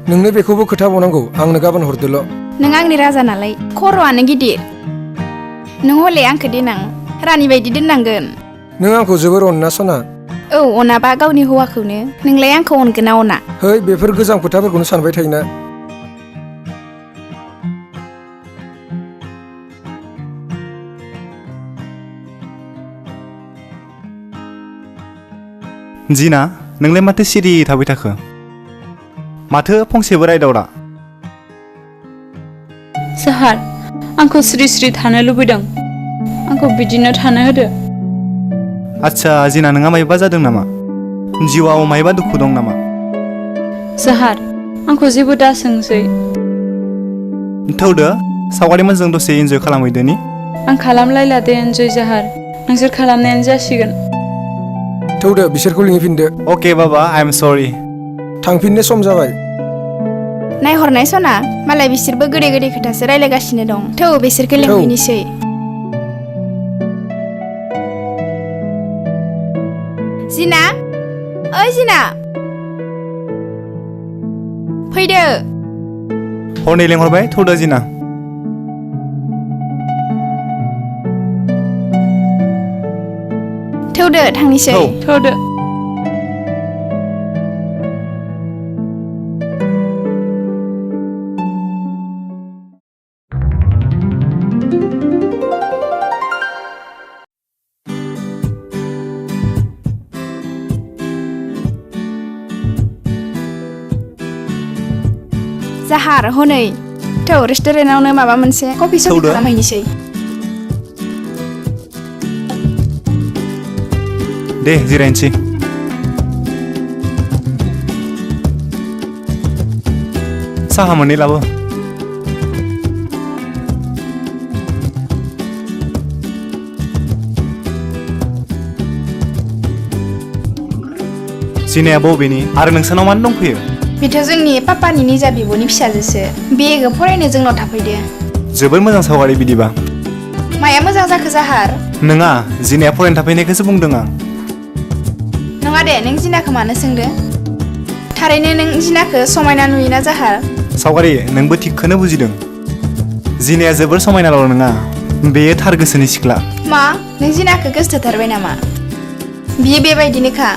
नोंनो बेखौबो खोथाबावनांगौ आंनो गाबोन हरदोल' नों आंनि राजा नालाय खर'आनो गिदिर नों हले आंखौ देनां रानि बायदि दोननांगोन नों आंखौ जोबोर अनना सना औ अनाबा गावनि हौवाखौनो नोंलाय आंखौ अनगोन ना अना है बेफोर गोजाम खोथाफोरखौनो सानबाय थायोना जिना नोंलाय माथो सिरि थाबाय थाखो माथो फंसेबो रायदावला साहार आंखौ स्रि स्रि थानो लुबैदों आंखौ बिदिनो थानो होदो आच्छा जिना नोंहा मायबा जादों नामा जिउआव मायबा दुखु दं नामा साहार आंखौ जेबो दासोंसै थौदो सावगारिमोनजों दसे इन्जय खालामहैदोनि आं खालामलायला दे एन्जय जाहार नोंसोर खालामनायानो जासिगोन थौदो बिसोरखौ लिंफिनदो अके बाबा आइ एम सरि थांफिननो सम जाबाय नायहरनाय सना मालाय बिसोरबो गोदै गोदै खोथासो रायलायगासिनो दं थौ बिसोरखौ लिंफैनोसै जिना ओइ जिना फैदो हरनै लेंहरबाय थौदो जिना थौदो थांनिसै थौदो जाहार हनै थौ रेस्टुरेन्टावनो माबा मोनसे कफि सफि खालामहैनोसै दे जिरायनोसै साहा मोननै लाबो जिनाया बबेनि आरो नोंसानाव मानो दंफैयो बेथ' जोंनि पापानि निजा बिब'नि फिसाजोसो बेगो फरायनो जोंनाव थाफैदो जोबोर मोजां सावगारि बिदिबा माया मोजां जाखो जाहार नङा जिनाया फरायनो थाफैनायखौसो बुंदों आं नङा दे नों जिनाखौ मानो सोंदो थारैनो नों जिनाखौ समायना नुयोना जाहार सावगारि नोंबो थिगखौनो बुजिदों जिनाया जोबोर समायनाल' नङा बेयो थार गोसोनि सिख्ला मा नों जिनाखौ गोसोथारबाय नामा बियो बेबायदिनोखा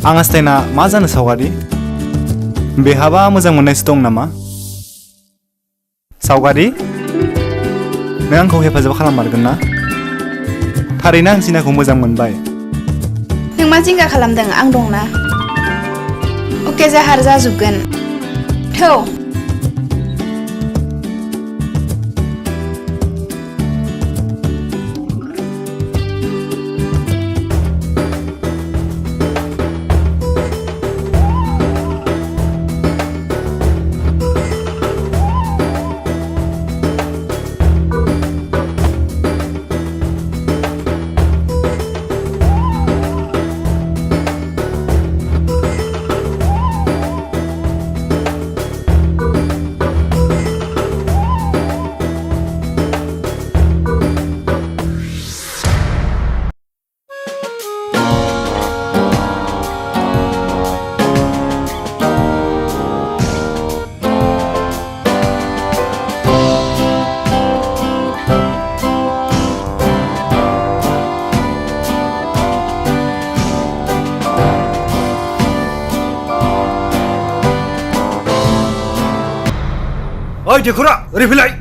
आं हास्थायना मा जानो सावगारि बेहाबा मोजां मोननायसो दं नामा सावगारि नों आंखौ हेफाजाब खालाममारगोन ना थारैनो आं जिनाखौ मोजां मोनबाय नों मा जिंगा खालामदों आं दंना अके जाहार जाजोबगोन थौ ओइ देखुरा ओरै फैलाय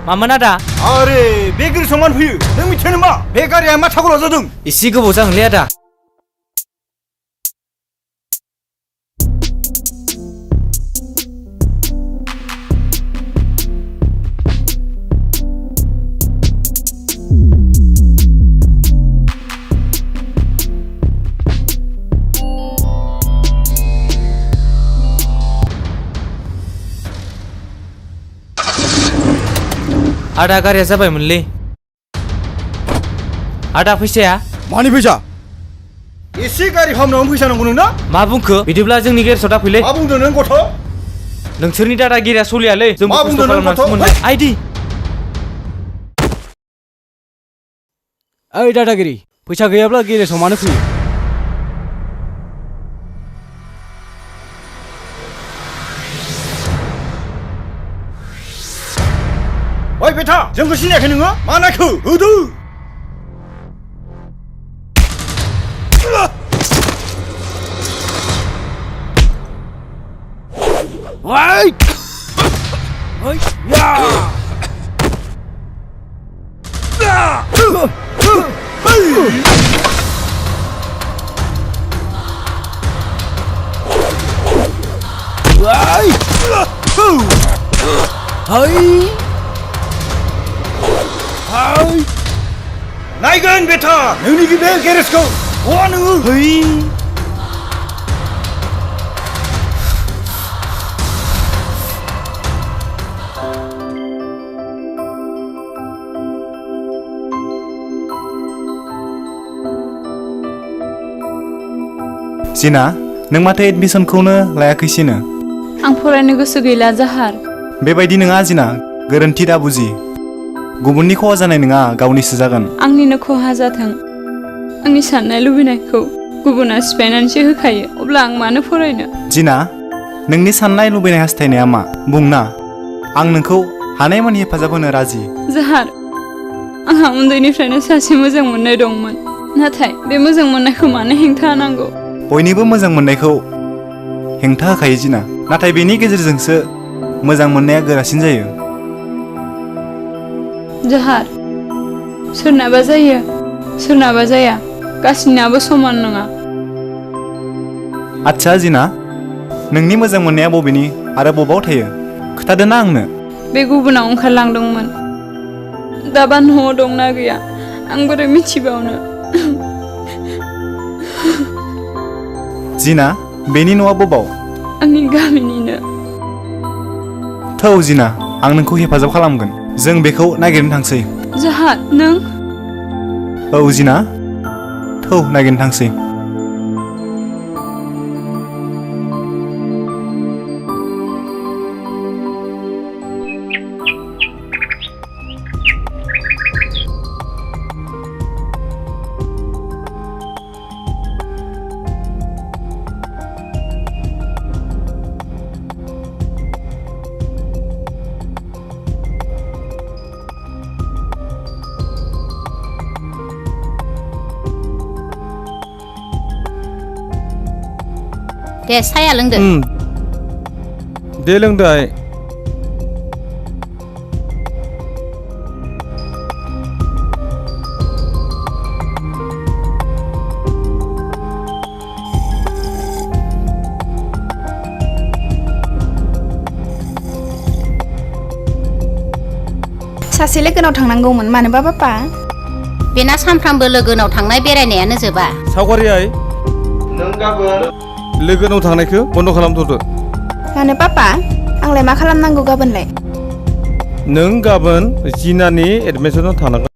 मामोन आदा आरे बे गारि समान फैयो नों मिथियो नामा बे गारिया मा थागला जादों एसे गोबाव जागोनलै आदा आदा गारिया जाबायमोनलै आदा फैसाया मानि फैसा एसे गारि फाहामनायावनो फैसा नांगौ नोंना मा बुंखो बिदिब्ला जोंनि गेरेजाव दा फैलै मा बुंदों नों गथ' नोंसोरनि दादागिरिया सलियालै जों मा बुंदों नों गथ' आइदि ओइ दादागिरि फैसा गैयाब्ला गेरेजाव मानो फैयो जोंखौ सिनायाखै नोङो मा नायखो होदो Wait! नायगोन बेटा नोंनि बे गेरेजखौ बहा नोङो जिना नों माथो एडमिसनखौनो लायाखैसिनो आं फरायनो गोसो गैला जाहार बेबायदि नङा जिना गोरोन्थि दा बुजि गुबुननि खहा जानाय नङा गावनिसो जागोन आंनिनो खहा जाथों आंनि साननाय लुबैनायखौ गुबुना सिफायनानैसो होखायो अब्ला आं मानो फरायनो जिना नोंनि साननाय लुबैनाय हास्थायनाया मा बुंना आं नोंखौ हानायमानि हेफाजाब होनो राजि जाहार आंहा उन्दैनिफ्रायनो सासे मोजां मोननाय दंमोन नाथाय बे मोजां मोननायखौ मानो हेंथा होनांगौ बयनिबो मोजां मोननायखौ हेंथा होखायो जिना नाथाय बेनि गेजेरजोंसो मोजां मोननाया गोरासिन जायो जाहार सोरनाबा जायो सोरनाबा जाया गासिनाबो समान नङा आच्छा जिना नोंनि मोजां मोननाया बबेनि आरो बबाव थायो खोथादोना आंनो बे गुबुनाव ओंखारलांदोंमोन दाबा न'आव दंना गैया आं बोरै मिथिबावनो जिना बेनि न'आ बबाव आंनि गामिनिनो थौ जिना आं नोंखौ हेफाजाब खालामगोन जों बेखौ नागिरनो थांसै जाहार नों औ जिना थौ नागिरनो थांसै दे साया लोंदो दे लोंदाय सासे लोगोनाव थांनांगौमोन मानोबा पापा बेना सानफ्रामबो लोगोनाव थांनाय बेरायनायानो जोबा सावगारि आइ नों गाबोन लोगोनाव थांनायखौ बन्द' खालामथ'दो मानो पापा आंलाय मा खालामनांगौ गाबोनलाय नों गाबोन जिनानि एडमिसनाव थानांगोन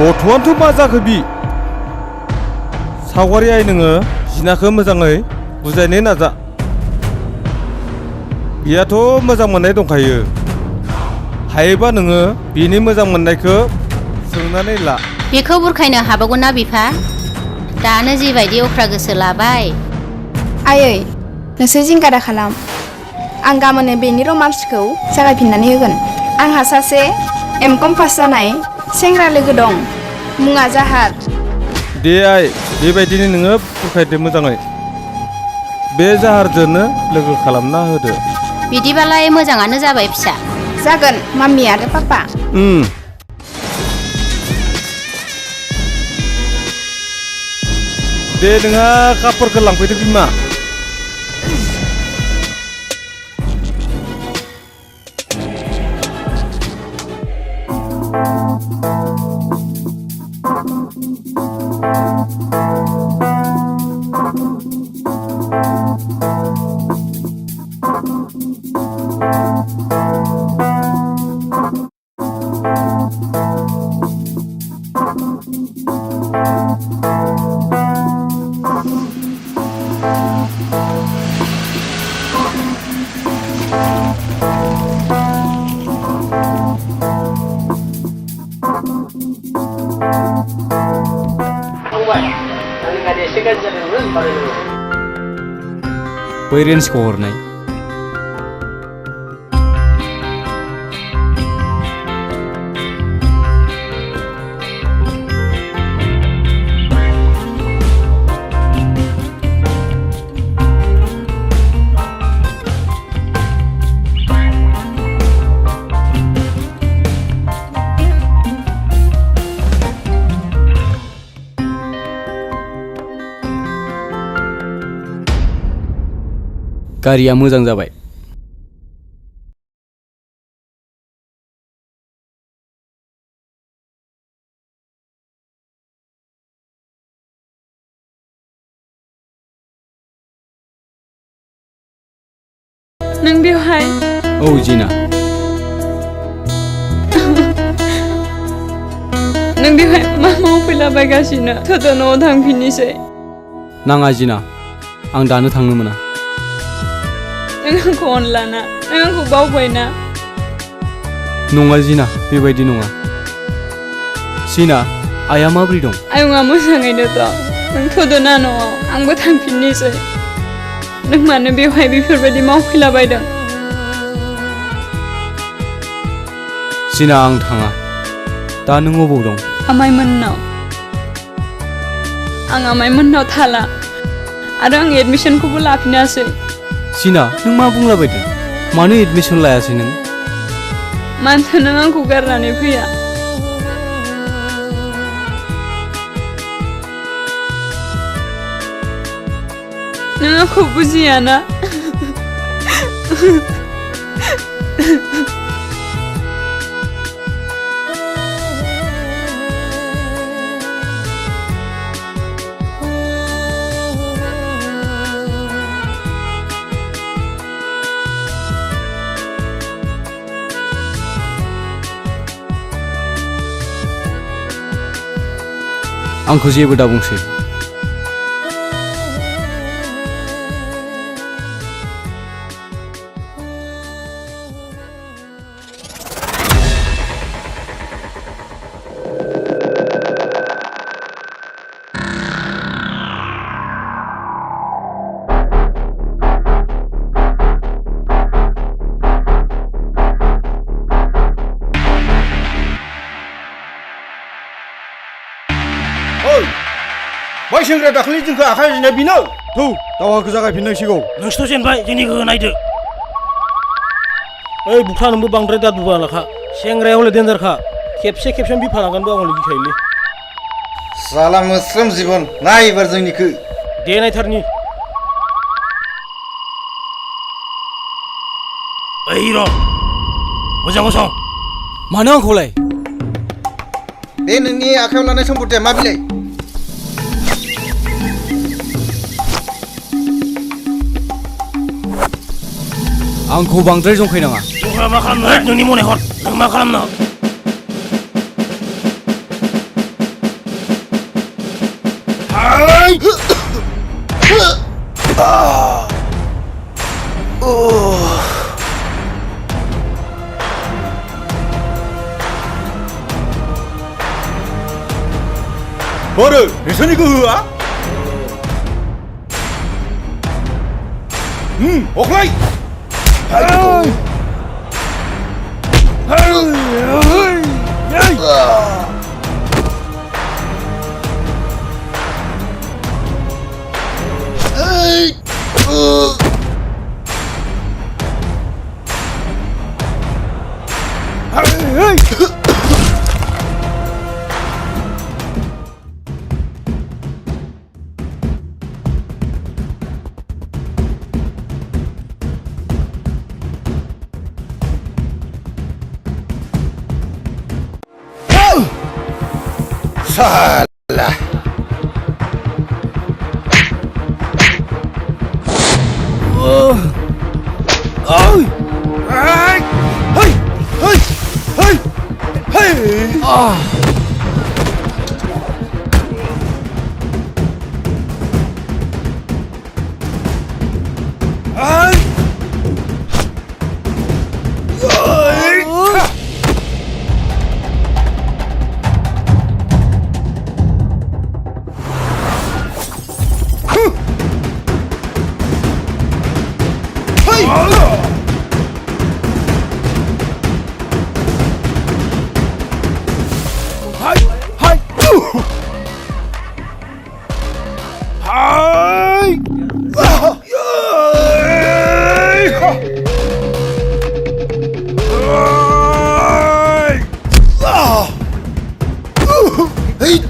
गथ'आनोथ' मा जाखो बि सावगारि आइ नोङो जिनाखौ मोजाङै बुजायनो नाजा बियाथ' मोजां मोननाय दंखायो हायोबा नोङो बिनि मोजां मोननायखौ सोंनानै ला बेखौ बुरखायनो हाबावगोन ना बिफा दानो जिबायदि अख्रा गोसो लाबाय आयै नोंसोर जिंगा दा खालाम आं गाबोननो बेनि रमान्सखौ जागायफिननानै होगोन आंहा सासे एम.कम पास जानाय सेंग्रा लोगो दं मुङा जाहार दे आइ बेबायदिनो नोङो बुरखायदो मोजाङै बे जाहारजोंनो लोगो खालामना होदो बिदिबालाय मोजाङानो जाबाय फिसा जागोन माम्मी आरो पापा दे नोंहा कापड़खौ लांफैदो बिमा बै रेन्जखौ हरनाय गारिया मोजां जाबाय नों बेवहाय औ जिना नों बेवहाय मा मावफैलाबायगासिनो थोद' न'आव थांफिननोसै नाङा जिना आं दानो थांनो मोना नों आंखौ अनलाना नों आंखौ बावबायना नङा जिना बेबायदि नङा जिना आइया माबोरै दं आयंआ मोजाङैनो दं नों थोदोना न'आव आंबो थांफिननोसै नों मानो बेवहाय बेफोरबायदि मावफैलाबायदों जिना आं थाङा दा नों अबाव दं आमाइमोननाव आं आमाइमोननाव थाला आरो आं एडमिसनखौबो लाफिनासै जिना नों मा बुंलाबायदों मानो एडमिसन लायासै नों मानोथो नों आंखौ गारनानै फैया नों आंखौ बुजियाना आंखौ जेबो दाबुंसै बै सेंग्रा दाखालि जोंखौ आखाइ होनाया बेनो थौ दावहाखौ जागायफिननांसिगौ नोंसोरथ' जेनबाय जोंनिखौ नायदो ओइ बुख्रा नोंबो बांद्राय दा दुबा लाखा सेंग्राया हले देन्जारखा खेबसे बिफानांगोनबो आं हले गिखायोलै साला मोस्रोम जिबन नाय एबार जोंनिखौ दे नायथारनि ओइ र' मोजां गसं मानो आंखौलाय बे नोंनि आखायाव लानाय सम्पतिया मा बिलाइ आंखौ बांद्राय जंखायनाङा जोंहा मा खालामनो नोंनि मने हर नों मा खालामनो बोरो नोंसोरनिखौ होआ अख्लाय साला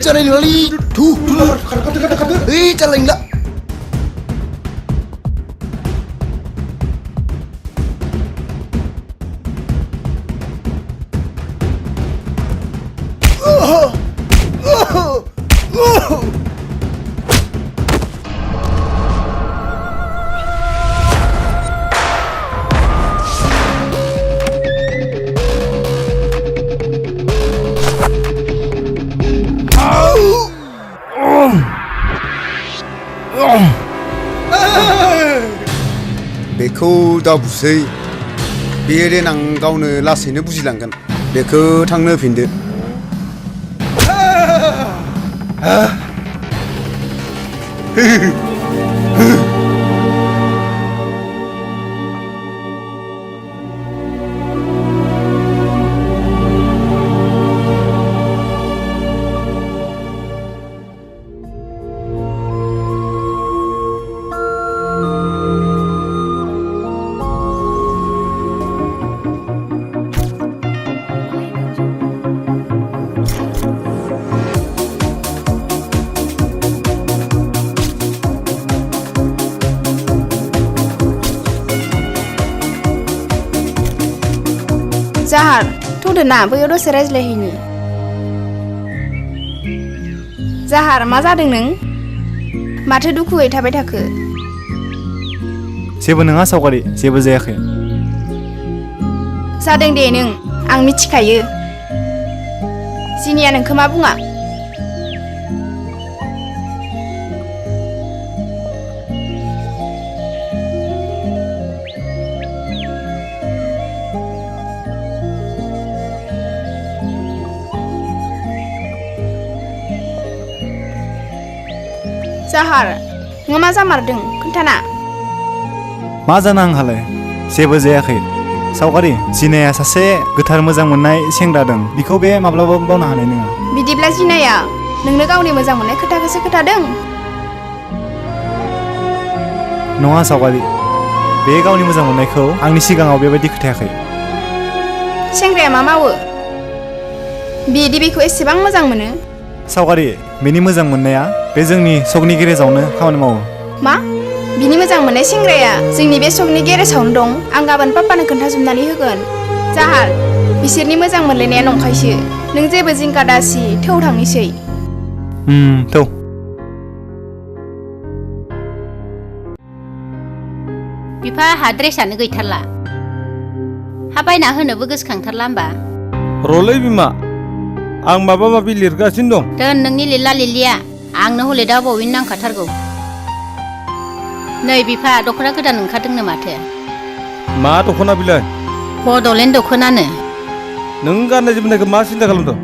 Jalan lagi, tuh, jalan lah. बेखौ दा बुसै बे देनां गावनो लासैनो बुजिलांगोन बेखौ थांनो होफिनदो Zahar, थुदो ना बैयाव दसे रायज्लायहैनि Zahar, मा जादों नों? माथो दुखुयै थाबाय थाखो? जेबो नङा सावगारि जेबो जायाखै जादों दे नों आं मिथिखायो जिनिया नोंखौ मा बुङा Zahar, नों मा जामारदों खोन्थाना मा जानो आंहालाय जेबो जायाखै सावगारि जिनाया सासे गोथार मोजां मोननाय सेंग्रा दं बिखौ बे माब्लाबाबो बावनो हानाय नङा बिदिब्ला जिनाया नोंनो गावनि मोजां मोननाय खोथाखौसो खोथादों नङा सावगारि बे गावनि मोजां मोननायखौ आंनि सिगाङाव बेबायदि खोथायाखै सेंग्राया मा मावो बिदि बेखौ एसेबां मोजां मोनो सावगारि बेनि मोजां मोननाया बे जोंनि सकनि गेरेजावनो खामानि मावो मा बिनि मोजां मोननाय सेंग्राया जोंनि बे सकनि गेरेजावनो दं आं गाबोन पापानो खोन्थाजोबनानै होगोन जाहार बिसोरनि मोजां मोनलायनाया नंखायसो नों जेबो जिंगा दासि थौ थांनोसै थौ बिफा आहा ड्रेसानो गैथारला हा बायना होनोबो गोसोखांथारला होमबा रलै बिमा आं माबा माबि लिरगासिनो दं दोन नोंनि लिरला लिरलिया आंनो हले दा बावैनो नांखाथारगौ नै बिफा दख'ना गोदान ओंखारदोंनो माथो मा दख'ना बिलाय बड'लेण्ड दख'नानो नों गाननाय जोमनायखौ मा सिन्था खालामदों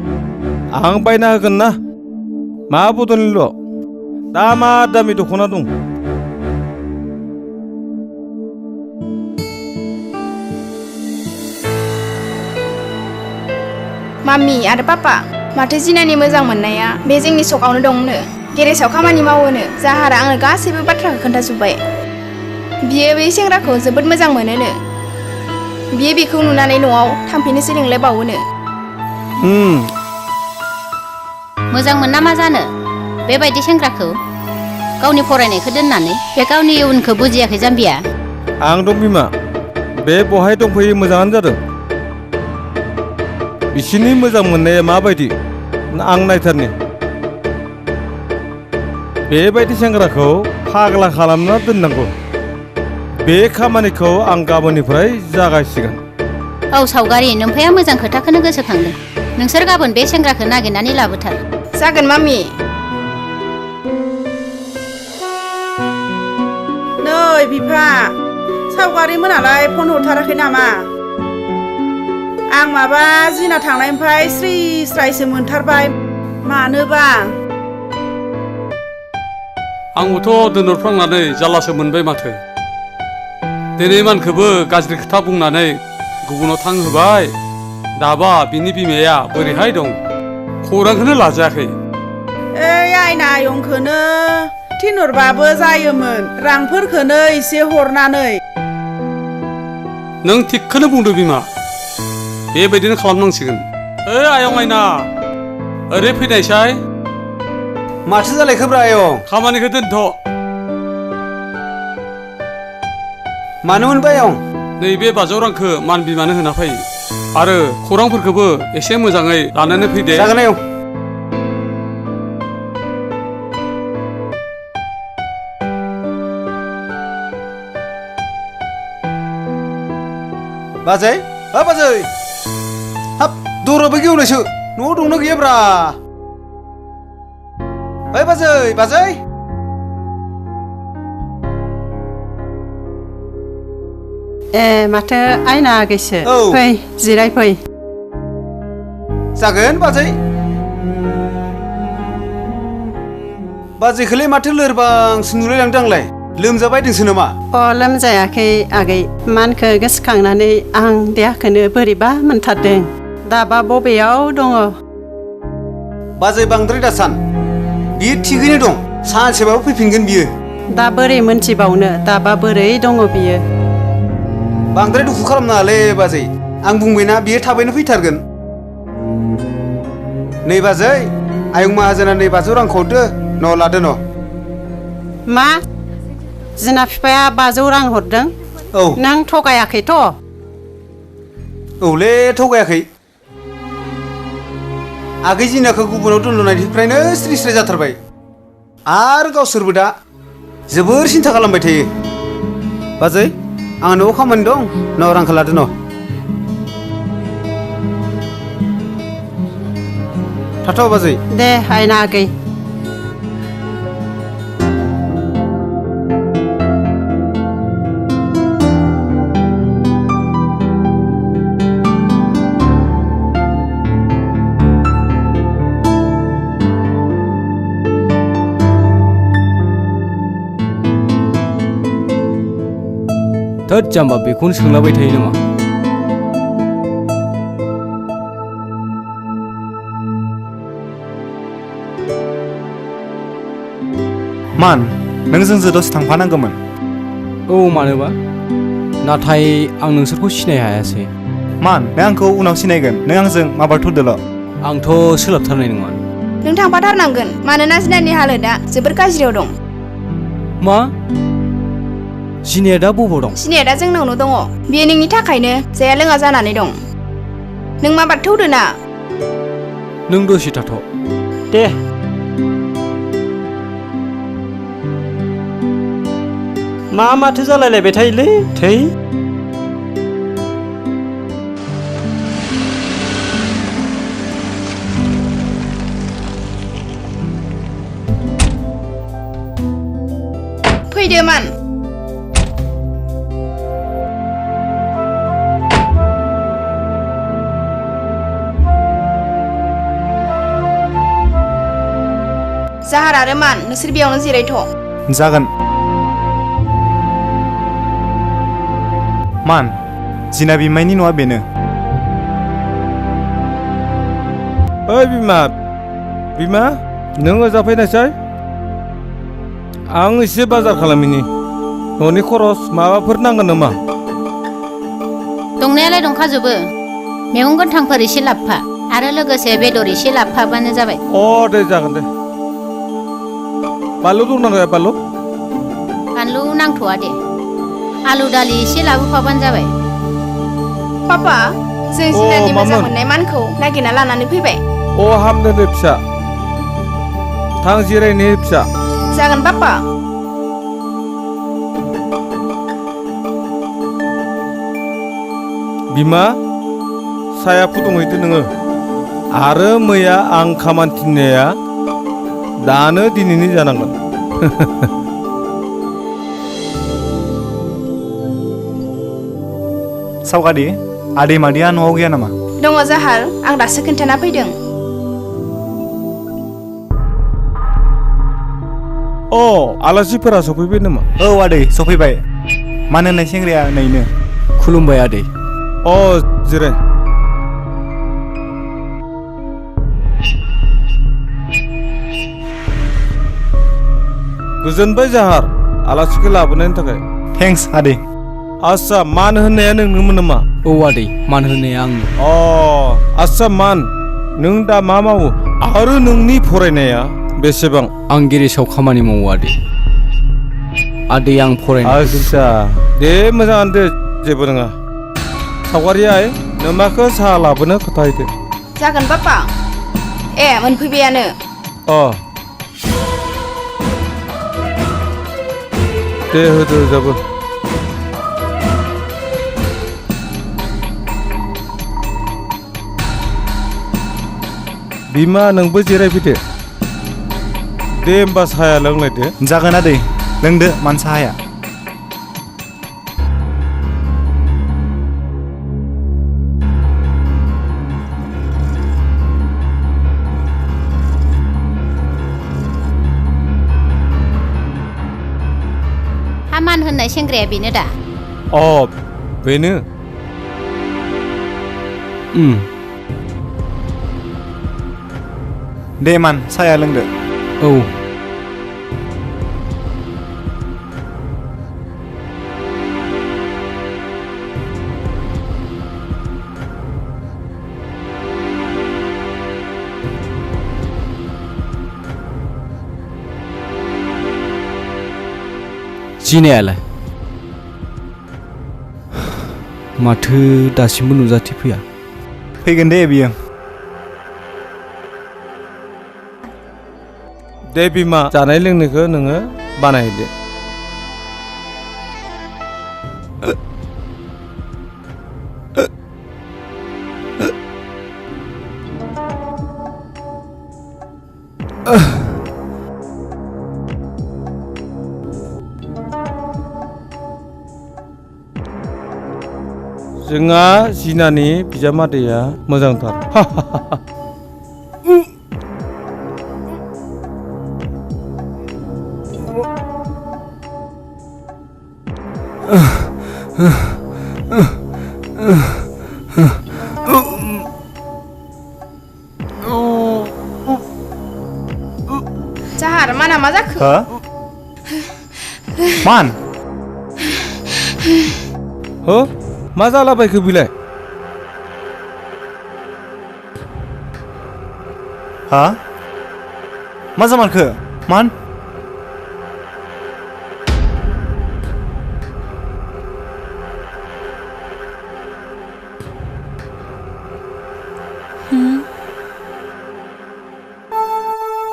आं बायना होगोन ना मा बड'लेण्डल' दामा दामि दख'ना दं माम्मी आरो पापा माथो जिनानि मोजां मोननाया बे जोंनि सकआवनो दंनो गेरेजाव खामानि मावोनो जाहारा आंनो गासैबो बाथ्राखौ खोन्थाजोब्बाय बियो बै सेंग्राखौ जोबोद मोजां मोनोनो बियो बेखौ नुनानै न'आव थांफिननोसो लिंलायबावोनो मोजां मोनना मा जानो बेबायदि सेंग्राखौ गावनि फरायनायखौ दोननानै बे गावनि इयुनखौ बुजियाखै जाम्बिया आं दं बिमा बे बहाय दंफैयो मोजाङानो जादों बिसिनि मोजां मोननाया माबायदि आं नायथारनि बेबायदि सेंग्राखौ फाग्ला खालामना दोननांगौ बे खामानिखौ आं गाबोननिफ्राय जागायसिगोन औ सावगारि नोमफाया मोजां खोथाखौनो गोसोखांदों नोंसोर गाबोन बे सेंग्राखौ नागिरनानै लाबोथार जागोन मामि नै बिफा सावगारि मोनालाय फन हरथाराखै नामा आं माबा जिना थांनायनिफ्राय स्रि स्रायसो मोनथारबाय मानोबा आंबोथ' दोनहरफ्लांनानै जारलासो मोनबाय माथो दिनै मानखौबो गाज्रि खोथा बुंनानै गुबुनाव थांहोबाय दाबा बिनि बिमाया बोरैहाय दं खौरांखौनो लाजायाखै ओइ आयना आयंखौनो थिनहरबाबो जायोमोन रांफोरखौनो एसे हरनानै नों थिगखौनो बुंदों बिमा बेबायदिनो खालामनांसिगोन ओइ आयं आयना ओरै फैनायसाय माथो जालायखोब्रा आयं खामानिखौ दोनथ' मानोमोनबा आयं नैबे 500 रांखौ मान बिमानो होना फै आरो खौरांफोरखौबो एसे मोजाङै लानानै फैदे जागोन आयं बाजै बाजै हाब दराबो गेवनायसो न'आव दंना गैयाब्रा ओइ बाजै बाजै ए माथो आयना आगैसो औ फै जिरायफै जागोन बाजै बाजैखौलाय माथो लोरबांसो नुलायलांदों आंलाय लोमजाबायदोंसो नामा अ लोमजायाखै आगै मानखौ गोसोखांनानै आं देहाखौनो बोरैबा मोनथारदों दाबा बबेयाव दङ बाजै बांद्राय दासान बियो थिगैनो दं सानसेबाबो फैफिनगोन बियो दा बोरै मोनथिबावनो दाबा बोरै दङ बियो बांद्राय दुखु खालामनाङालै बाजै आं बुंबायना बियो थाबैनो फैथारगोन नै बाजै आयं माहाजोना नै 500 रांखौ हरदो न' लादो न' मा जोंना बिफाया 500 रां हरदों औ नों थगायाखैथ' औलै थगायाखै आगै जिनाखौ गुबुनाव दोनल'नायनिफ्रायनो स्रि स्राय जाथारबाय आरो गावसोरबो दा जोबोर सिन्था खालामबाय थायो बाजै आंहा न'आव खामानि दं न' रांखौ लादो न' थाथ' बाजै दे आयना आगै थोद जाम्बा बेखौनो सोंलाबाय थायो नामा मान नों जोंजों दसे थांफानांगौमोन औ मानोबा नाथाय आं नोंसोरखौ सिनाय हायासै मान नों आंखौ उनाव सिनायगोन नों आंजों माबारथ'दोल' आंथ' सोलाबथारनाय नङा नों थांफाथारनांगोन मानोना जिनानि हालोदा जोबोर गाज्रियाव दं मा जिनाया दा बबाव दं जिनाया दा जोंनावनो दङ बियो नोंनि थाखायनो जाया लोङा जानानै दं नों मा बारथौदो ना नों दसे थाथ' दे मा माथो जालायलायबाय थायोलै थै फैदो मान जाहार आरो मान नोंसोर बेयावनो जिरायथ' जागोन मान जिना बिमायनि न'आ बेनो ओइ बिमा नोङो जाफैनायसाय आं एसे बाजार खालामिनि न'नि खरस माबाफोर नांगोन नामा दंनायालाय दंखाजोबो मैगं गोथांफोर एसे लाबफा आरो लोगोसे बेदर एसे लाबफाबानो जाबाय अ दे जागोन दे बानलु दंना गैया बानलु नांथ'आ दे आलु दालि एसे लाबोफाबानो जाबाय पापा जों जिनानि मोजां मोननाय मानखौ नागिरना लानानै फैबाय अ हामदो दे फिसा थां जिरायनो फिसा जागोन पापा बिमा साया फुदुंहैदो नोङो आरो मैया आं खामानि थिननाया दानो दिनैनि जानांगोन सावगारि आदै मादैया न'आव गैया नामा दङ जाहार आं दासो खोन्थाना फैदों अ आलासिफोरा सफैबाय नामा औ आदै सफैबाय मान होननाय सेंग्राया नैनो खुलुमबाय आदै अ जिराय गोजोनबाय जाहार आलासिखौ लाबोनायनि थाखाय थेंक्स आदै आस्सा मान होननाया नोंनोमोन नामा औ आदै मान होनाया आंनो अ आस्सा मान नों दा मा मावो आरो नोंनि फरायनाया बेसेबां आं गेरेजाव खामानि मावो आदै आं फरायनो आस्सा दे मोजाङानो दे जेबो नङा सावगारियाय नोमाखौ साहा लाबोनो खोथाहैदो जागोन पापा ए मोनफैबायानो अ दे होदो जाबो बिमा नोंबो जिरायफैदो दे होमबा साया लोंलायदो जागोन आदै लोंदो मान साहाया हामान होननाय सेंग्राया बेनो दा अ बेनो दे मान साया लोंदो औ जिनायालाय माथो दासिमबो नुजाथि फैया फैगोन दे बियो दे बिमा जानाय लोंनायखौ नोङो बानायदो जोंहा जिनानि बिजामादैया मोजांथार जाहार माना मा जाखो मान हो मा जालाबायखो बिलाय हा मा जामारखो मान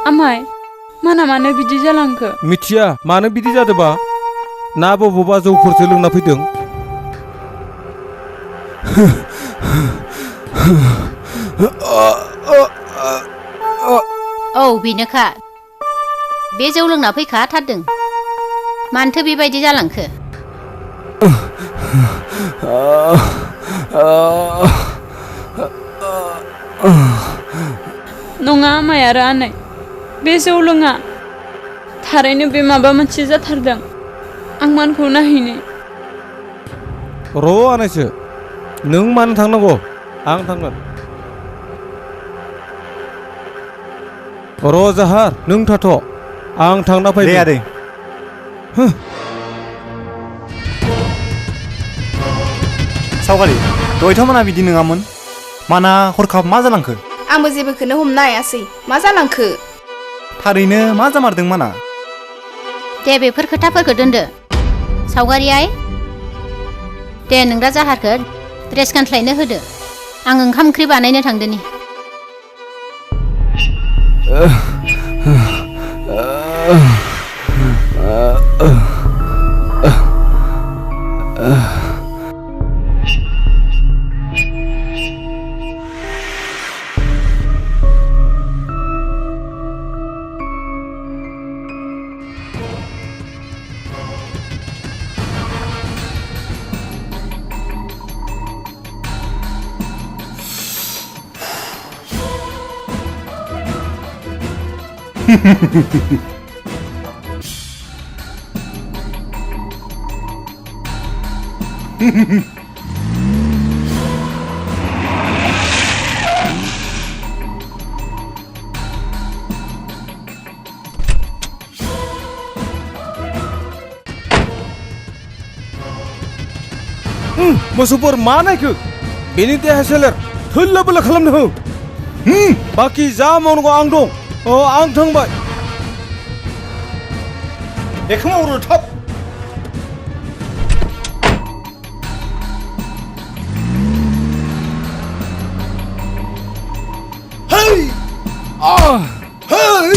आमाय माना मानो बिदि जालांखो मिथिया मानो बिदि जादोंबा ना बबावबा जौफोरसो लोंना फैदों औ बेनोखा बे जौ लोंना फैखाथारदों मानोथो बेबायदि जालांखो नङा आमाय आरो आनै बे जौ लोङा थारैनो बे माबा मोनसे जाथारदों आं मानखौ नायहैनो र' आनैसो नों मानो थांनांगौ आं थांगोन र' जाहार नों थाथ' आं थांना फैगोन दे आदै सावगारि दहायथ' माना बिदि नङामोन माना हरखाब मा जालांखो आंबो जेबोखौनो हमनो हायासै मा जालांखो थारैनो मा जामारदों माना दे बेफोर खोथाफोरखौ दोनदो सावगारियाय दे नोंदा जाहारखौ ड्रेस गानस्लायनो होदो आं ओंखाम ओंख्रि बानायनो थांदोनि मोसौफोर मा नायखो बेनि देहा सोलेर थोल्लो बोलो खालामनो हो बाखि जा मावनांगौ आं दं आं थांबाय बेखौ मावनो थाब Hey! Hey!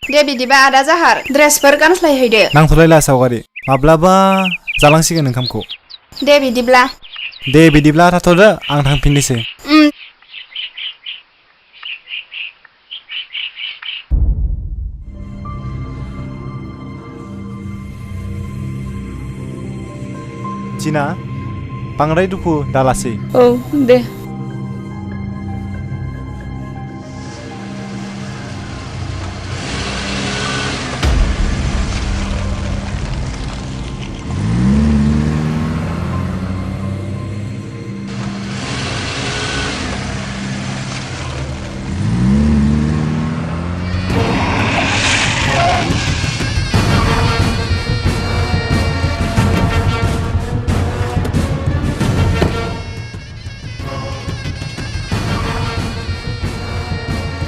दे बिदिबा आदा जाहार ड्रेसफोर गानस्लायहैदो नांथ'लायला सावगारि माब्लाबा जालांसिगोन ओंखामखौ दे बिदिब्ला थाथ'दो आं थांफिननोसै जिना बांद्राय दुखु दालासै औ दे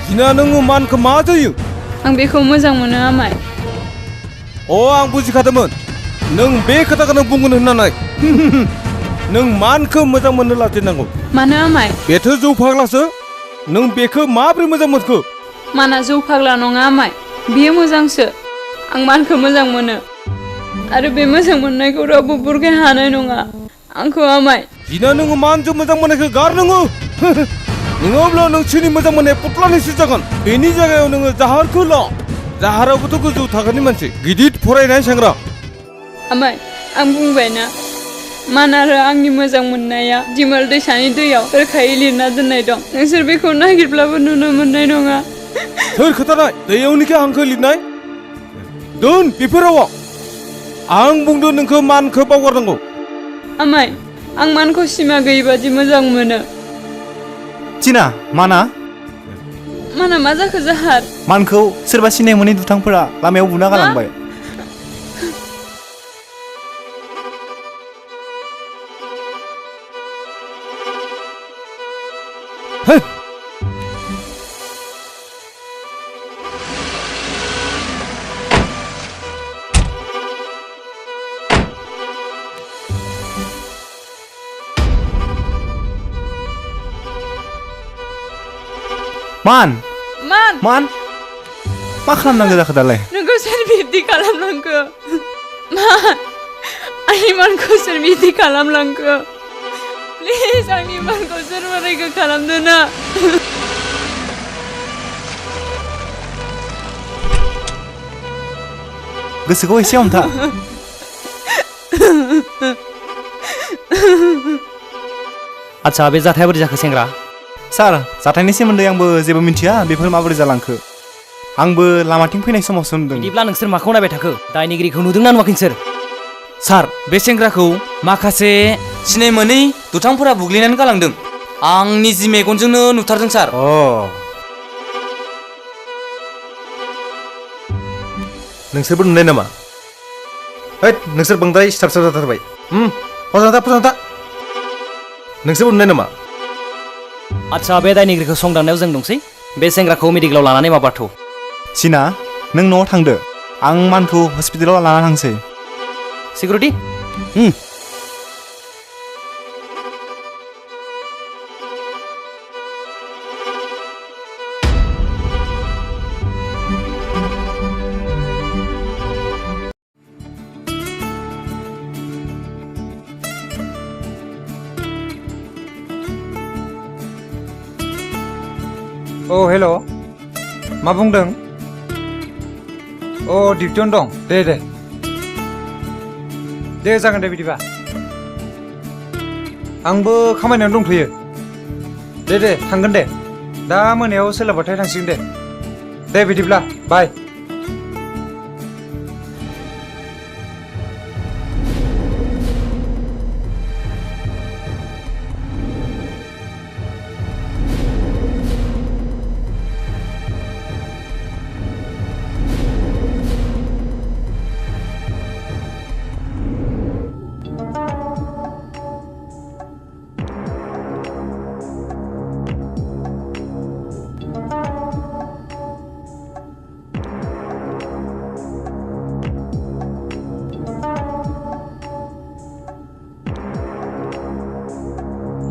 जिना नोङो मानखौ मा जायो आं बेखौ मोजां मोनो आमाय आं बुजिखादोंमोन नों बे खोथाखौनो बुंगोन होननानै नों मानखौ मोजां मोननो लाजेननांगौ मानो आमाय बेथ' जौ फाग्लासो नों बेखौ माबोरै मोजां मोनखो माना जौ फाग्ला नङा आमाय बियो मोजांसो आं मानखौ मोजां मोनो आरो बे मोजां मोननायखौ रावबो बुरखाय हानाय नङा आंखौ आमाय जिना नोङो मानजों मोजां मोननायखौ गारनाङो नङाब्ला नोंसोरनि मोजां मोननाय पुतलानिसो जागोन बेनि जायगायाव नोङो जाहारखौ ला जाहाराबोथ' गोजौ थाखोनि मानसि गिदिर फरायनाय सेंग्रा आमाय आं बुंबायना मान आरो आंनि मोजां मोननाया दिमोल दैसानि दैयाव रोखायै लिरना दोननाय दं नोंसोर बेखौ नागिरब्लाबो नुनो मोननाय नङा सोर खोथानाय दैयावनिखि हांखो लिरनाय दोन बेफोर रावाव आं बुंदों नोंखौ मानखौ बावगारनांगौ आमाय आं मानखौ सिमा गैयि बादि मोजां मोनो जिना माना मा जाखो जाहार मानखौ सोरबा सिनाय मोनै दुथांफोरा लामायाव बुना गालांबाय मान मा खालामनांगौ जाखो दालाय नोंखौ सोर बिब्दि खालामनांगौ आंनि मानखौ सोर बिदि खालामलांखो प्लिज आंनि मानखौ सोर रैखा खालामदो ना गोसोखौ एसे हमथा आच्छा बे जाथाया बोरै जाखो सेंग्रा सार जाथायनि सोमोन्दै आंबो जेबो मिथिया बेफोर माबोरै जालांखो आंबो लामाथिं फैनाय समावसो नुदों बिदिब्ला नोंसोर माखौ नायबाय थाखो दायनिगिरिखौ नुदोंना नुवाखै नोंसोर सार बे सेंग्राखौ माखासे सिनाय मोनै दुथांफोरा बुग्लिनानै गालांदों आं निजि मेगनजोंनो नुथारदों सार नोंसोरबो नुनाय नामा हैद नोंसोर बांद्राय सिथाब सिथाब जाथारबाय फजनथा नोंसोरबो नुनाय नामा आच्छा बे दायनिगिरिखौ संदाननायाव जों दंसै बे सेंग्राखौ मेडिकेलाव लानानै माबारथ' सिना नों न'आव थांदो आं मानखौ हस्पिटालाव लाना थांसै सिकिउरिटि हेल' मा बुंदों डिउटियावनो दं दे जागोन दे बिदिबा आंबो खामानियावनो दंथ'यो दे थांगोन दे दा मोनायाव सोलाबबाथाय थांसिगोन दे बिदिब्ला बाय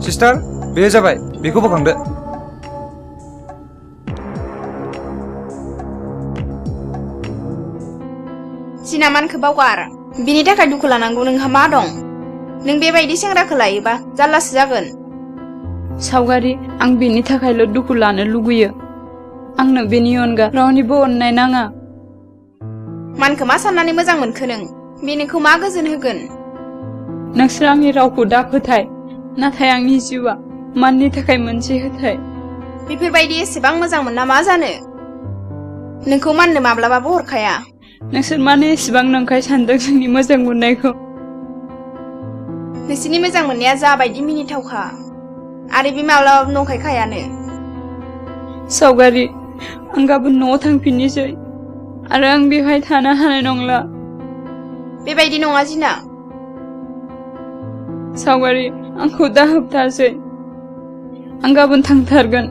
सिस्टार बे जाबाय बेखौ बोखांदो सिनामानखौ बावगार बिनि थाखाय दुखु लानांगौ नोंहा मा दं नों बेबायदि सेंग्राखौ लायोबा जारलासो जागोन सावगारि आं बेनि थाखायल' दुखु लानो लुगैयो आंनो बेनि अनगा रावनिबो अननाय नाङा मानखौ मा साननानै मोजां मोनखो नों बे नोंखौ मा गोजोन होगोन नोंसोर आंनि रावखौ दा फोथाय नाथाय आंनि जिउआ माननि थाखाय मोनसे होथाय बेफोरबायदि एसेबां मोजां मोनना मा जानो नोंखौ माननो माब्लाबाबो हरखाया नोंसोर मानो एसेबां नंखाय सानदों जोंनि मोजां मोननायखौ नोंसोरनि मोजां मोननाया जाबायदि मिनिथावखा आरो बे माब्लाबाबो नंखायखायानो सावगारि आं गाबोन न'आव थांफिननोसै आरो आं बेवहाय थानो हानाय नंला बेबायदि नङा जिना सावगारि आंखौ दा होबथासै आं गाबोन थांथारगोन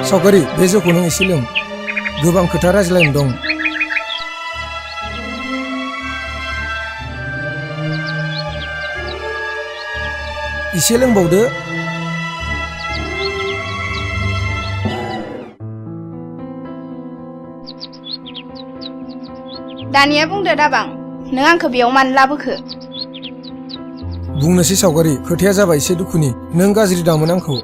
सावगारि बे जौखौ नों एसे लों गोबां खोथा रायज्लायनो दं एसे लोंबावदो दानिया बुंदो दाबां नों आंखौ बेयाव मानो लाबोखो बुंनोसै सावगारि खोथाया जाबाय एसे दुखुनि नों गाज्रि दामोन आंखौ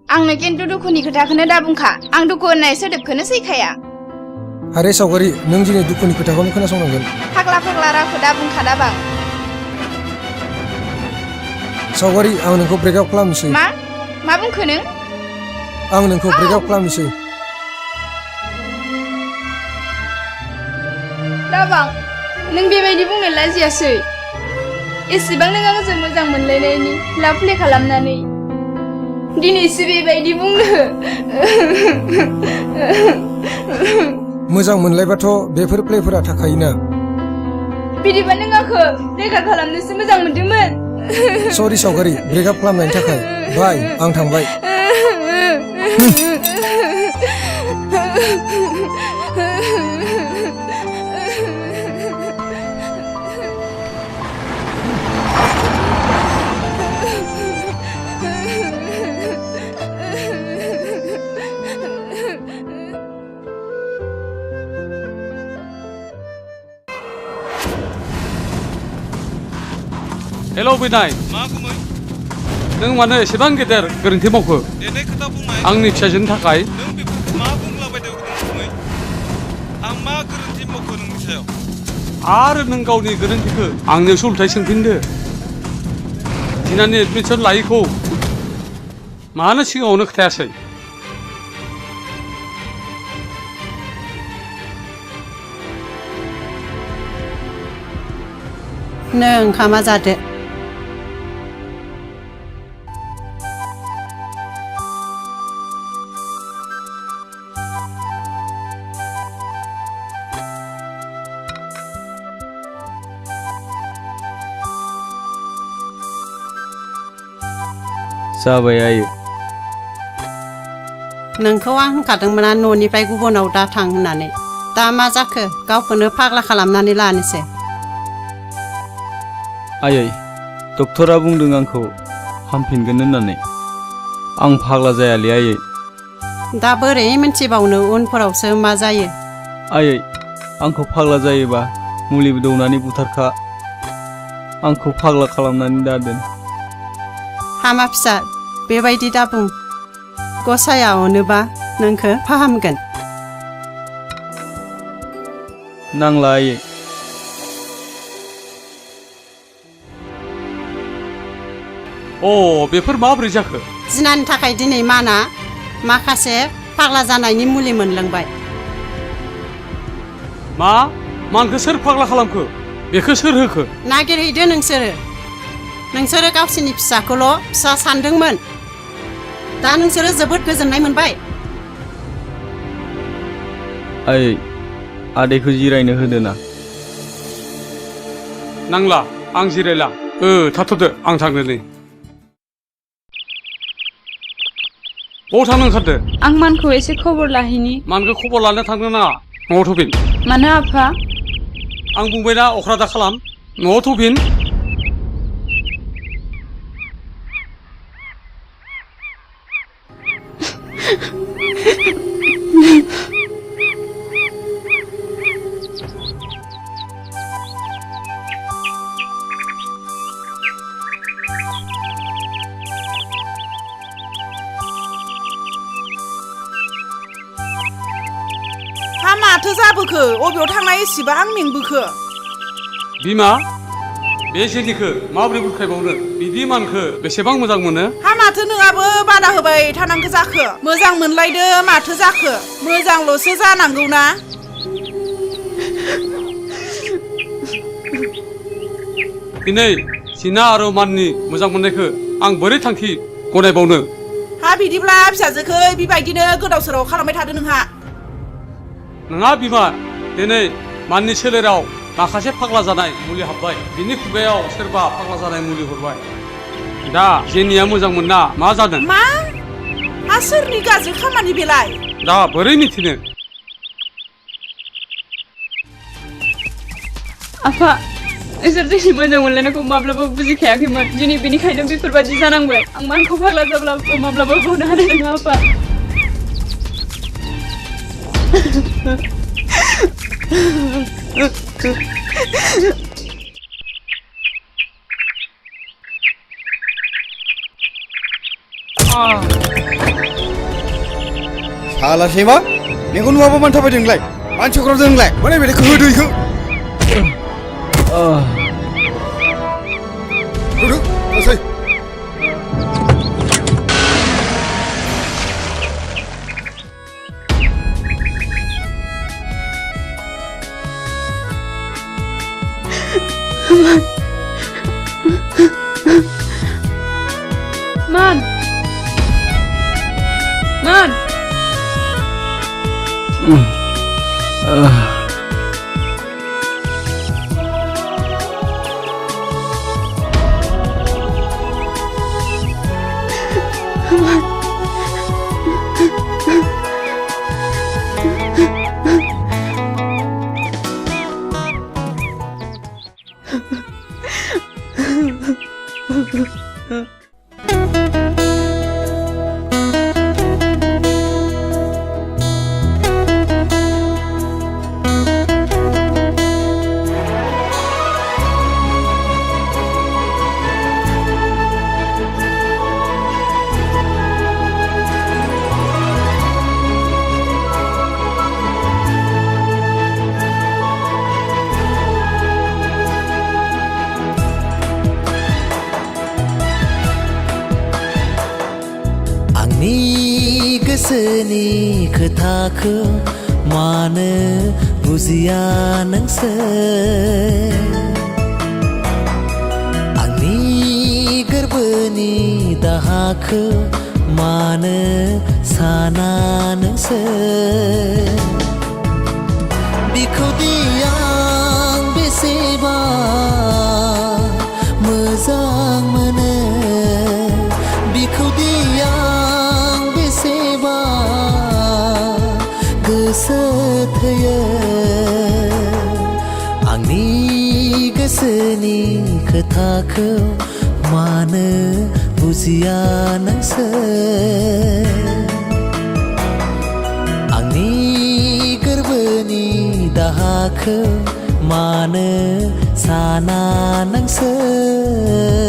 आंनो खिन्थु दुखुनि खोथाखौनो दा बुंखा आं दुखु होननाय सोदोबखौनो सैखाया आरे सावगारि नों दिनै दुखुनि खोथाखौनो खोनासंनांगोन फाग्ला फाग्ला रावखौ दा बुंखा दाबां सावगारि आं नोंखौ ब्रेकआप खालामनोसै मा बुंखो नों आं नोंखौ ब्रेकआप खालामनोसै दाबां नों बेबायदि बुंनो लाजियासै एसेबां नों आंजों मोजां मोनलायनायनि लाभ प्ले खालामनानै दिनैसो बेबायदि बुंनो मोजां मोनलायबाथ' बेफोर प्लेफोरा थाखायोना बिदिबा नों आंखौ रैखा खालामनोसो मोजां मोनदोंमोन सरि सावगारि ब्रेकआप खालामनायनि थाखाय बाय आं थांबाय हेलौ बिनाय नों मानो एसेबां गेदेर गोरोन्थि मावखो आंनि फिसाजोनि थाखाय आरो नों गावनि गोरोन्थिखौ आंनियाव सोंथाय सोंफिनदो दिनानि एडमिसन लायैखौ मानो सिगाङावनो खोथायासै नों ओंखामा जादो जाबाय आयै नोंखौ आं होनखादोंमोन न'निफ्राय गुबुनाव दा थां होननानै दा मा जाखो गावखौनो फाग्ला खालामनानै लानोसै आयै डक्टरा बुंदों आंखौ हामफिनगोन होननानै आं फाग्ला जायालै आयै दा बोरै मिन्थिबावनो उनफोरावसो मा जायो आयै आंखौ फाग्ला जायोबा मुलिबो दौनानै बुथारखा आंखौ फाग्ला खालामनानै दादोन हामा फिसा बेबायदि दा बुं गसाया अनोबा नोंखौ फाहामगोन नांला आयै बेफोर माबोरै जाखो जिनानि थाखाय दिनै माना माखासे फाग्ला जानायनि मुलि मोनलोंबाय मानखौ सोर फाग्ला खालामखो बेखौ सोर होखो नागिरहैदो नोंसोरो गावसोरनि फिसाखौल' फिसा सानदोंमोन दा नोंसोरो जोबोद गोजोननाय मोनबाय आयै आदैखौ जिरायनो होदो ना नांला आं जिरायला थाथ'दो आं थांनो नै बबाव थांनो ओंखारदो आं मानखौ एसे खबर लाहैनि मानखौ खबर लानो थांनो नाङा न'आव थफिन मानो आफा आं बुंबायना अख्रा दा खालाम न'आव थफिन माथो जाबोखो अबेयाव थांनाय एसेबां मेंबोखो बिमा बे जेनिखौ माबोरै बुरखायबावनो बिदि मानखो बेसेबां मोजां मोनो माथो नोंहाबो बादा होबाय थानांगौ जाखो मोजां मोनलायदो माथो जाखो मोजांल'सो जानांगौ ना दिनै सिना आरो माननि मोजां मोननायखौ आं बोरै थांखि गनायबावनो बिदिब्ला फिसाजोखौ बेबायदिनो गोदाव सोराव खालामबाय थादो नोंहा नङा बिमा दिनै माननि सोलेराव माखासे फाग्ला जानाय मुलि हाबबाय बिनि खुगायाव सोरबा फाग्ला जानाय मुलि हरबाय दा जेनिया मोजां मोनना मा जादों मा हा सोरनि गाज्रि खामानि बेलाय दा बोरै मिथिनो आफा इसोर जोंनि मोजां मोनलायनायखौ माब्लाबा बुजिखायाखैमोन दिनै बेनिखायनो बेफोरबायदि जानांबाय आं मानखौ फाग्ला जाब्लाबो माब्लाबा बुंनो हानाय नङा आफा साला सेमा मेगन नुवाबा मानो थाबायदों नोंलाय मानसि हरदों नोंलाय माने बेलेगखौ होदो इखौ होदो लासै Man! Man! गोसोनि खोथाखौ मानो बुजिया नोंसोर आंनि गोरबोनि दाहाखौ मानो साना नोंसोर बिखौ दि आं बेसेबा मोजां मोनो बिखौ दि गोसो थैयो आंनि गोसोनि खोथाखौ मानो बुजिया नोंसोर आंनि गोरबोनि दाहाखौ मानो साना नोंसोर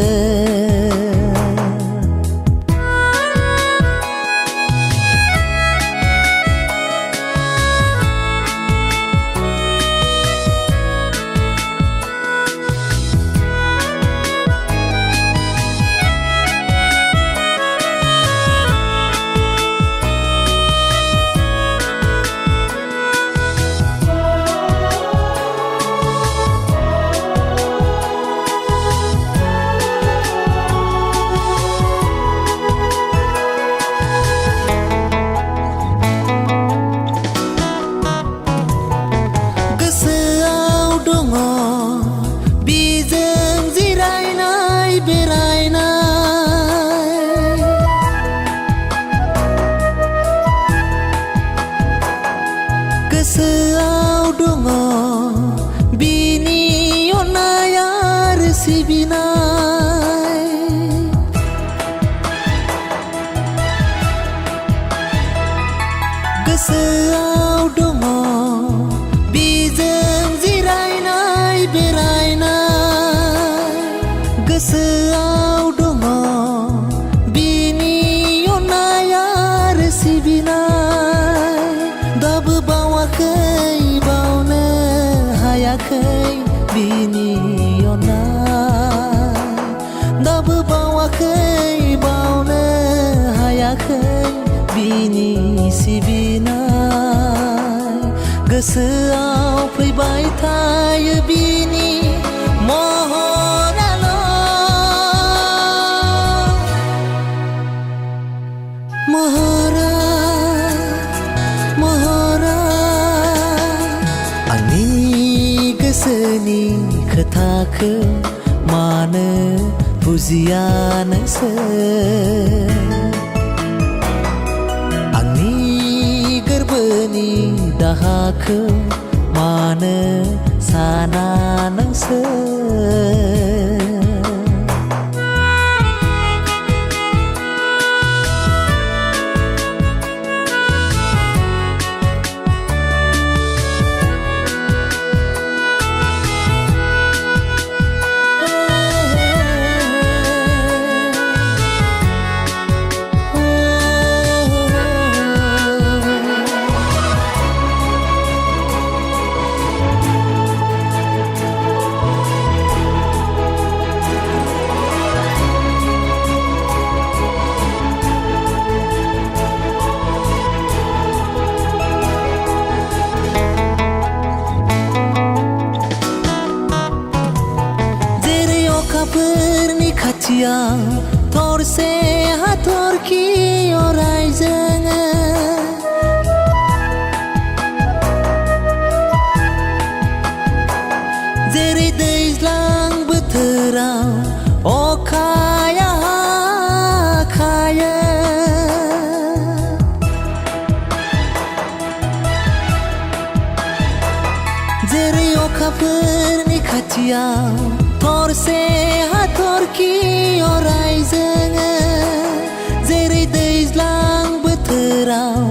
गोसोआव फैबाय थायो बिनि महराल' महरा महरा आंनि गोसोनि खोथाखौ मानो बुजिया नोंसोर आंनि गोरबोनि दाहाखौ मानो साना नोंसोर थरसे हाथरखि अराय जोङो जेरै दैज्लां बोथोराव अखाया हाखायो जेरै अखाफोरनि खाथियाव थरसे हाथरखि अराय जोङो जेरै दैज्लां बोथोराव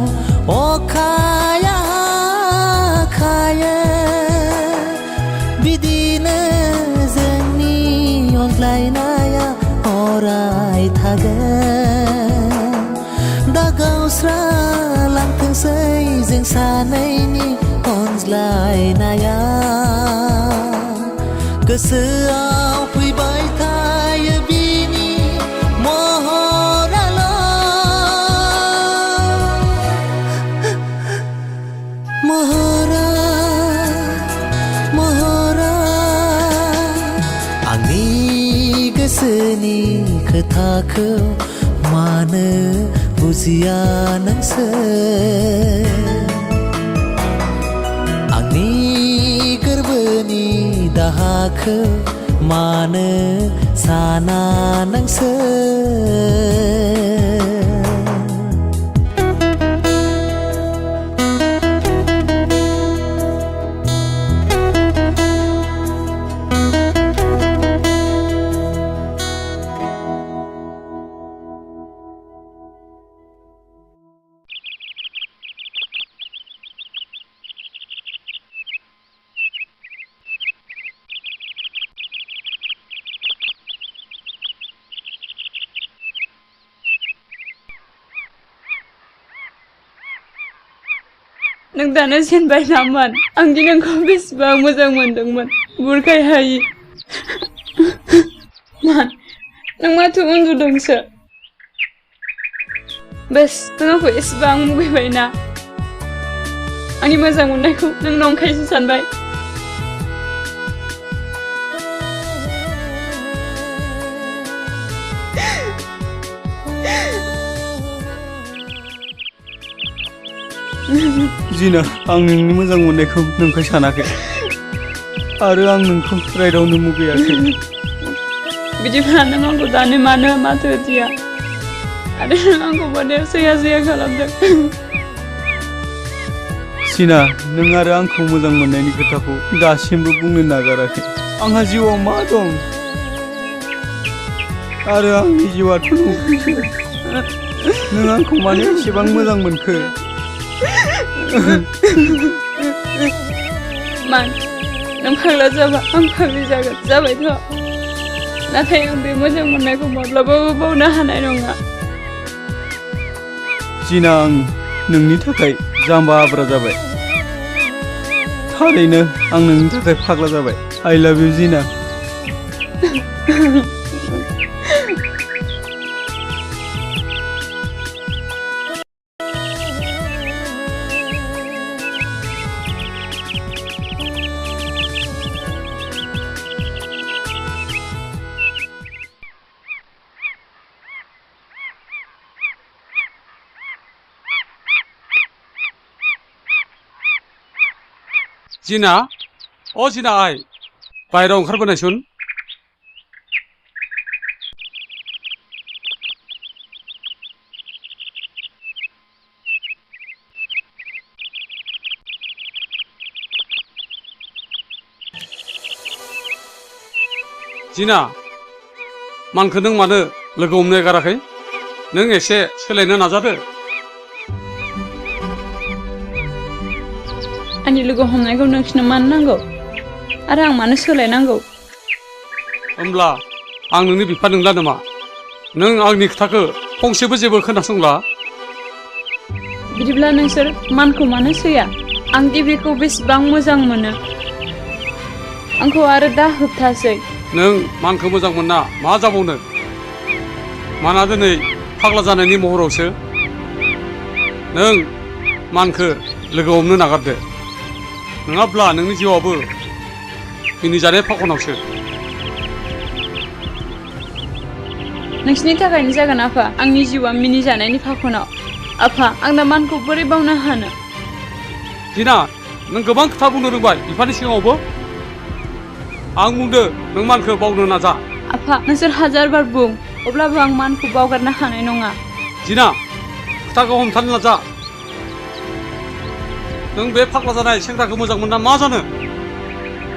अखाया हाखायो बिदिनो जोंनि अनज्लायनाया अराय थागोन दा गावस्रालांथोंसै जों सानैनि अनज्लायनाया गोसोआव फैबाय थायो बिनि महराल' महरा महरा आंनि गोसोनि खोथाखौ मानो बुजिया नोंसोर आंनि गोरबोनि दाहाखौ मानो साना नोंसोर नों दानो जेनबाय नामोन आं दि नोंखौ बेसेबां मोजां मोनदोंमोन बुरखाय हायि मान नों माथो उन्दुदोंसो बेस नों आंखौ एसेबां मुगैबायना आंनि मोजां मोननायखौ नों नंखायसो सानबाय जिना आं नोंनि मोजां मोननायखौ नोंखाय सानाखै आरो आं नोंखौ रायदावनो मुगैयाखै बिदिब्ला नों आंखौ दानो मानो माथो होदिया आरो नों आंखौ माने सैया सैया खालामदों जिना नों आरो आंखौ मोजां मोननायनि खोथाखौ दासिमबो बुंनो नागाराखै आंहा जिउआव मा दं आरो आंनि जिउआथ' नोंखौसो नों आंखौ मानो एसेबां मोजां मोनखो मान नों फाग्ला जाबा आं फाग्लि जागोन जाबायथ' नाथाय आं बे मोजां मोननायखौ माब्लाबाबो बावनो हानाय नङा जिना आं नोंनि थाखाय जाम्बा आब्रा जाबाय थारैनो आं नोंनि थाखाय फाग्ला जाबाय आइ लाभ इउ जिना जिना अ जिना आइ बायहेरायाव ओंखारबोनायसुन जिना मानखौ नों मानो लोगो हमनो एगाराखै नों एसे सोलायनो नाजादो आंनि लोगो हमनायखौ नोंसिनो मानो नांगौ आरो आं मानो सोलायनांगौ होमब्ला आं नोंनि बिफा नंला नामा नों आंनि खोथाखौ फंसेबो जेबो खोनासंला बिदिब्ला नोंसोर मानखौ मानो सैया आं दि बेखौ बेसेबां मोजां मोनो आंखौ आरो दा होबथासै नों मानखौ मोजां मोनना मा जाबावनो माना दिनै फाग्ला जानायनि महरावसो नों मानखौ लोगो हमनो नागारदो नङाब्ला नोंनि जिउआबो मिनिजानाय फाखनावसो नोंसिनि थाखायनो जागोन आफा आंनि जिउआ मिनिजानायनि फाखनाव आफा आं दा मानखौ बोरै बावनो हानो जिना नों गोबां खोथा बुंनो रोंबाय बिफानि सिगाङावबो आं बुंदो नों मानखौ बावनो नाजा आफा नोंसोर हाजार बार बुं अब्लाबो आं मानखौ बावगारनो हानाय नङा जिना खोथाखौ हमथानो नाजा नों बे फाग्ला जानाय सेंग्राखौ मोजां मोनना मा जानो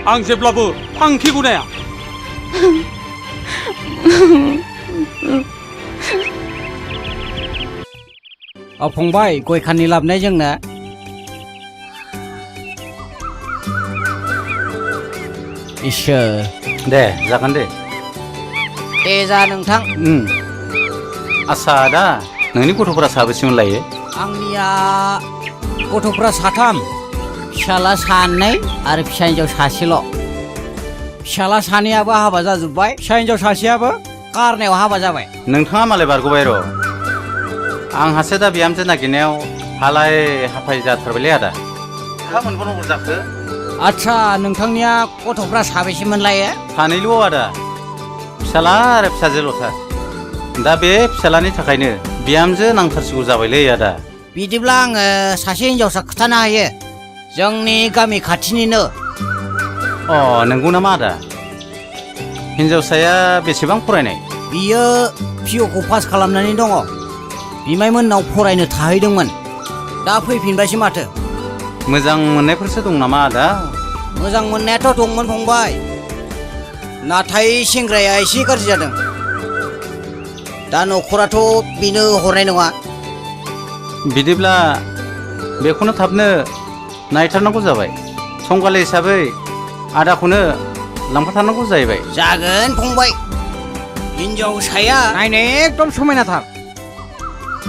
आं जेब्लाबो फांखि गुनाया फंबाय गय खाननि लाबोनाय जोंनो इसोर दे जागोन दे जा नोंथां आस्सा दा नोंनि गथ'फोरा साबेसेमोन लायो आंनिया गथ'फ्रा साथाम फिसाला सानै आरो फिसा हिन्जाव सासेल' फिसाला सानैयाबो हाबा जाजोब्बाय फिसा हिन्जाव सासेयाबो कारनायाव हाबा जाबाय नोंथाङा मालाय बारग'बाय र' आंहासो दा बिहामजो नागिरनायाव हालाय हाफाय जाथारबायलै आदा मा मोनबावनांगौ जाखो आच्छा नोंथांनिया गथ'फ्रा साबेसेमोन लायो सानैल' आदा फिसाला आरो फिसाजोल'थार दा बे फिसालानि थाखायनो बिहामजो नांथारसिगौ जाबायलै आदा बिदिब्ला आङो सासे हिन्जावसा खोथानो हायो जोंनि गामि खाथिनिनो नंगौ नामा आदा हिन्जावसाया बेसेबां फरायनाय बियो पिअखौ पास खालामनानै दङ बिमायमोननाव फरायनो थाहैदोंमोन दा फैफिनबायसो माथो मोजां मोननायफोरसो दं नामा आदा मोजां मोननायाथ' दंमोन फंबाय नाथाय सेंग्राया एसे गाज्रि जादों दा न'खराथ' बेनो हरनाय नङा बिदिब्ला बेखौनो थाबनो नायथारनांगौ जाबाय संगालि हिसाबै आदाखौनो लांफाथारनांगौ जाहैबाय जागोन फंबाय हिन्जावसाया नायनो एकदम समायनाथार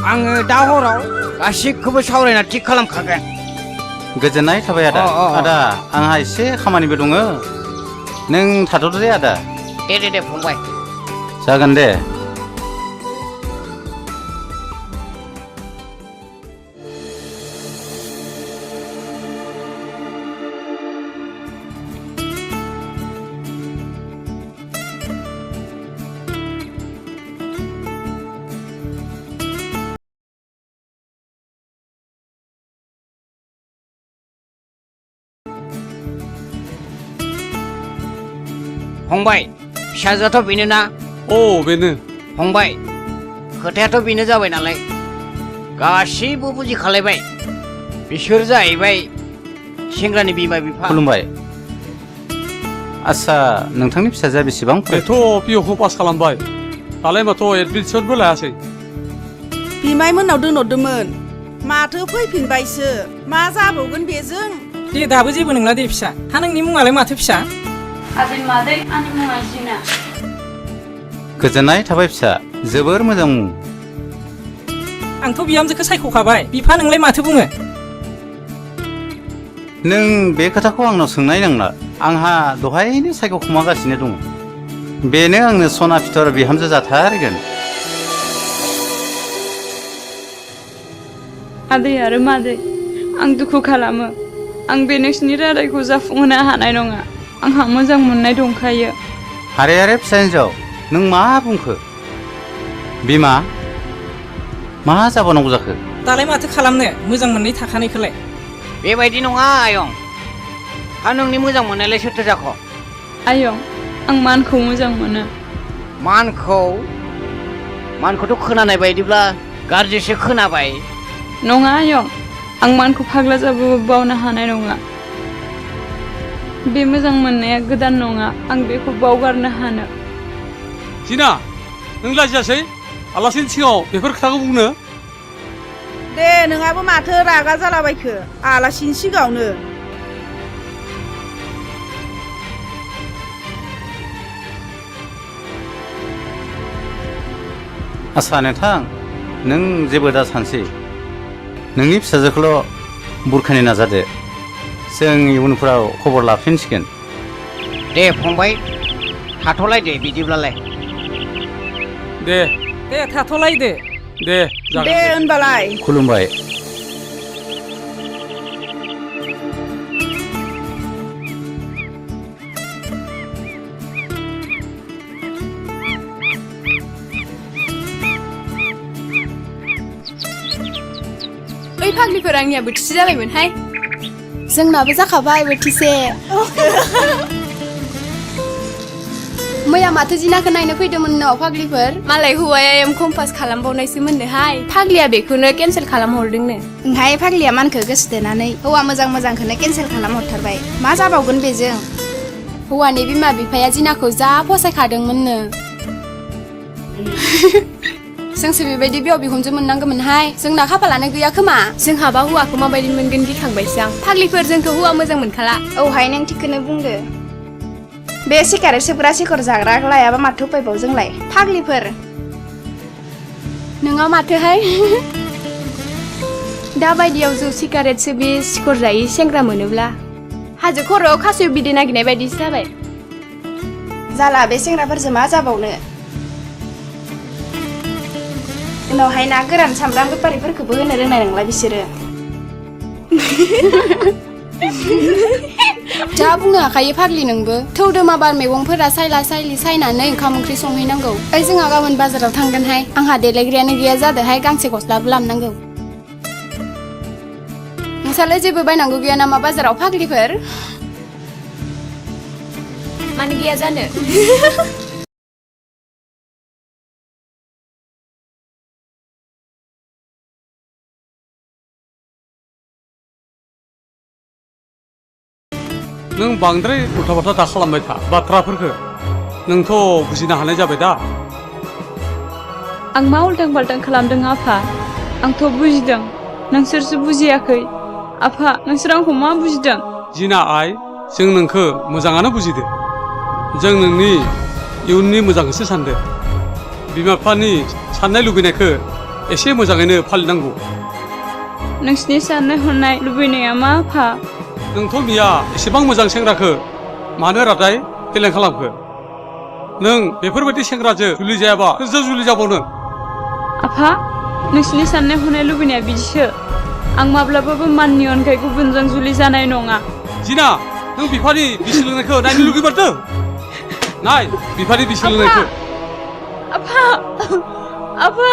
आङो दा हराव गासिखौबो सावरायना थिग खालामखागोन गोजोननाय थाबाय आदा आदा आंहा एसे खामानिबो दङ नों थाथ'दो दे आदा दे फंबाय जागोन दे फंबाय फिसाजोआथ' बेनो ना बेनो फंबाय खोथायाथ' बेनो जाबाय नालाय गासैबो बुजिखालायबाय बिसोर जाहैबाय सेंग्रानि बिमा बिफा खुलुमबाय आच्छा नोंथांनि फिसाजोआ बेसेबां बेथ' पिअखौ पास खालामबाय दालाय माथो एडमिसनबो लायासै बिमायमोननाव दोनहरदोंमोन माथो फैफिनबायसो मा जाबावगोन बेजों दे दाबो जेबो नंला दे फिसा हा नोंनि मुङालाय माथो फिसा आदै मादै आंनि मुङा जिना गोजोननाय थाबाय फिसा जोबोर मोजां मुं आंथ' बिहामजोखौ सायख'खाबाय बिफा नोंलाय माथो बुङो नों बे खोथाखौ आंनाव सोंनाय नांला आंहा दहायनो सायख'खुमागासिनो दङ बेनो आंनो सना फिथर बिहामजो जाथारगोन आदै आरो मादै आं दुखु खालामो आं बे नोंसिनि रादायखौ जाफुंहोनो हानाय नङा आंहा मोजां मोननाय दंखायो हारे फिसा हिन्जाव नों मा बुंखो बिमा मा जाबावनांगौ जाखो दालाय माथो खालामनो मोजां मोननाय थाखानायखौलाय बेबायदि नङा आयं हा नोंनि मोजां मोननायलाय सोरथो जाख' आयं आं मानखौ मोजां मोनो मानखौथ' खोनानाय बायदिब्ला गाज्रिसो खोनाबाय नङा आयं आं मानखौ फाग्ला जाबाबो बावनो हानाय नङा बे मोजां मोननाया गोदान नङा आं बेखौ बावगारनो हानो जिना नों लाजियासै आलासिनि सिगाङाव बेफोर खोथाखौ बुंनो दे नोंहाबो माथो रागा जालाबायखो आलासिनि सिगाङावनो आसा नोंथां नों जेबो दा सानसै नोंनि फिसाजोखौल' बुरखायनो नाजादो जों इयुनफोराव खबर लाफिनसिगोन दे फंबाय थाथ'लायदो बिदिब्लालाय दे थाथ'लायदो दे दे होनबालाय खुलुमबाय ओइ फाग्लिफोर आंनिया बोथिसे जाबायमोनहाय जोंनाबो जाखाबाय बोथिसे मैया माथो जिनाखौ नायनो फैदोंमोन न फाग्लिफोर मालाय हौवाया एम.कम पास खालामबावनायसो मोननोहाय फाग्लिया बेखौनो केन्सेल खालामहरदोंनो ओंहाय फाग्लिया मानखौ गोसो थोनानै हौवा मोजांखौनो केन्सेल खालामहरथारबाय मा जाबावगोन बेजों हौवानि बिमा बिफाया जिनाखौ जा फसायखादोंमोननो जोंसो बेबायदि बिहाव बिखुनजो मोननांगौमोनहाय जोंना खाफालानो गैया खोमा जोंहाबा हौवाखौ माबायदि मोनगोन गिखांबायसो आं फाग्लिफोर जोंखौ हौवा मोजां मोनखाला औहाय नों थिगखौनो बुंदो बे सिगारेट सोबग्रा सिखर जाग्रा लायाबा माथो उपायबाव जोंलाय फाग्लिफोर नोंहा माथोहाय दा बायदियाव जौ सिगारेट सोबि सिखर जायै सेंग्रा मोनोब्ला हाजो खर'आव खासेव बिदै नागिरनाय बायदिसो जाबाय जाला बे सेंग्राफोरजों मा जाबावनो उनावहाय ना गोरान सामब्राम बेफारिफोरखौबो होनो रोंनाय नंला बिसोरो जा बुंनो हाखायो फाग्लि नोंबो थौ दोमाबार मैगंफोरा सायला सायलि सायनानै ओंखाम ओंख्रि संहैनांगौ ओइ जोंहा गाबोन बाजाराव थांगोनहाय आंहा देलायग्रायानो गैया जादोहाय गांसे गस्लाबो लाबोनांगौ नोंसालाय जेबो बायनांगौ गैया नामा बाजाराव फाग्लिफोर मानो गैया जानो नों बांद्राय उल्था बाल्था दा खालामबाय था बाथ्राफोरखौ नोंथ' बुजिनो हानाय जाबाय दा आं मा उल्टां फाल्टां खालामदों आफा आंथ' बुजिदों नोंसोरसो बुजियाखै आफा नोंसोर आंखौ मा बुजिदों जिना आइ जों नोंखौ मोजाङानो बुजिदो जों नोंनि इयुननि मोजांखौसो सानदो बिमा बिफानि साननाय लुबैनायखौ एसे मोजाङैनो फालिनांगौ नोंसिनि साननाय हनाय लुबैनाया मा आफा नोंथ' मिया एसेबां मोजां सेंग्राखौ मानो रादाय फेलें खालामखो नों बेफोरबायदि सेंग्राजों जुलि जायाबा सोरजों जुलि जाबावनो आफा नोंसिनि साननाय हनाय लुबैनाया बिदिसो आं माब्लाबाबो माननि अनगायै गुबुनजों जुलि जानाय नङा जिना नों बिफानि बिसि लोंनायखौ नायनो लुगैमारदों नाय बिफानि बिसि लोंनायखौ आफा आफा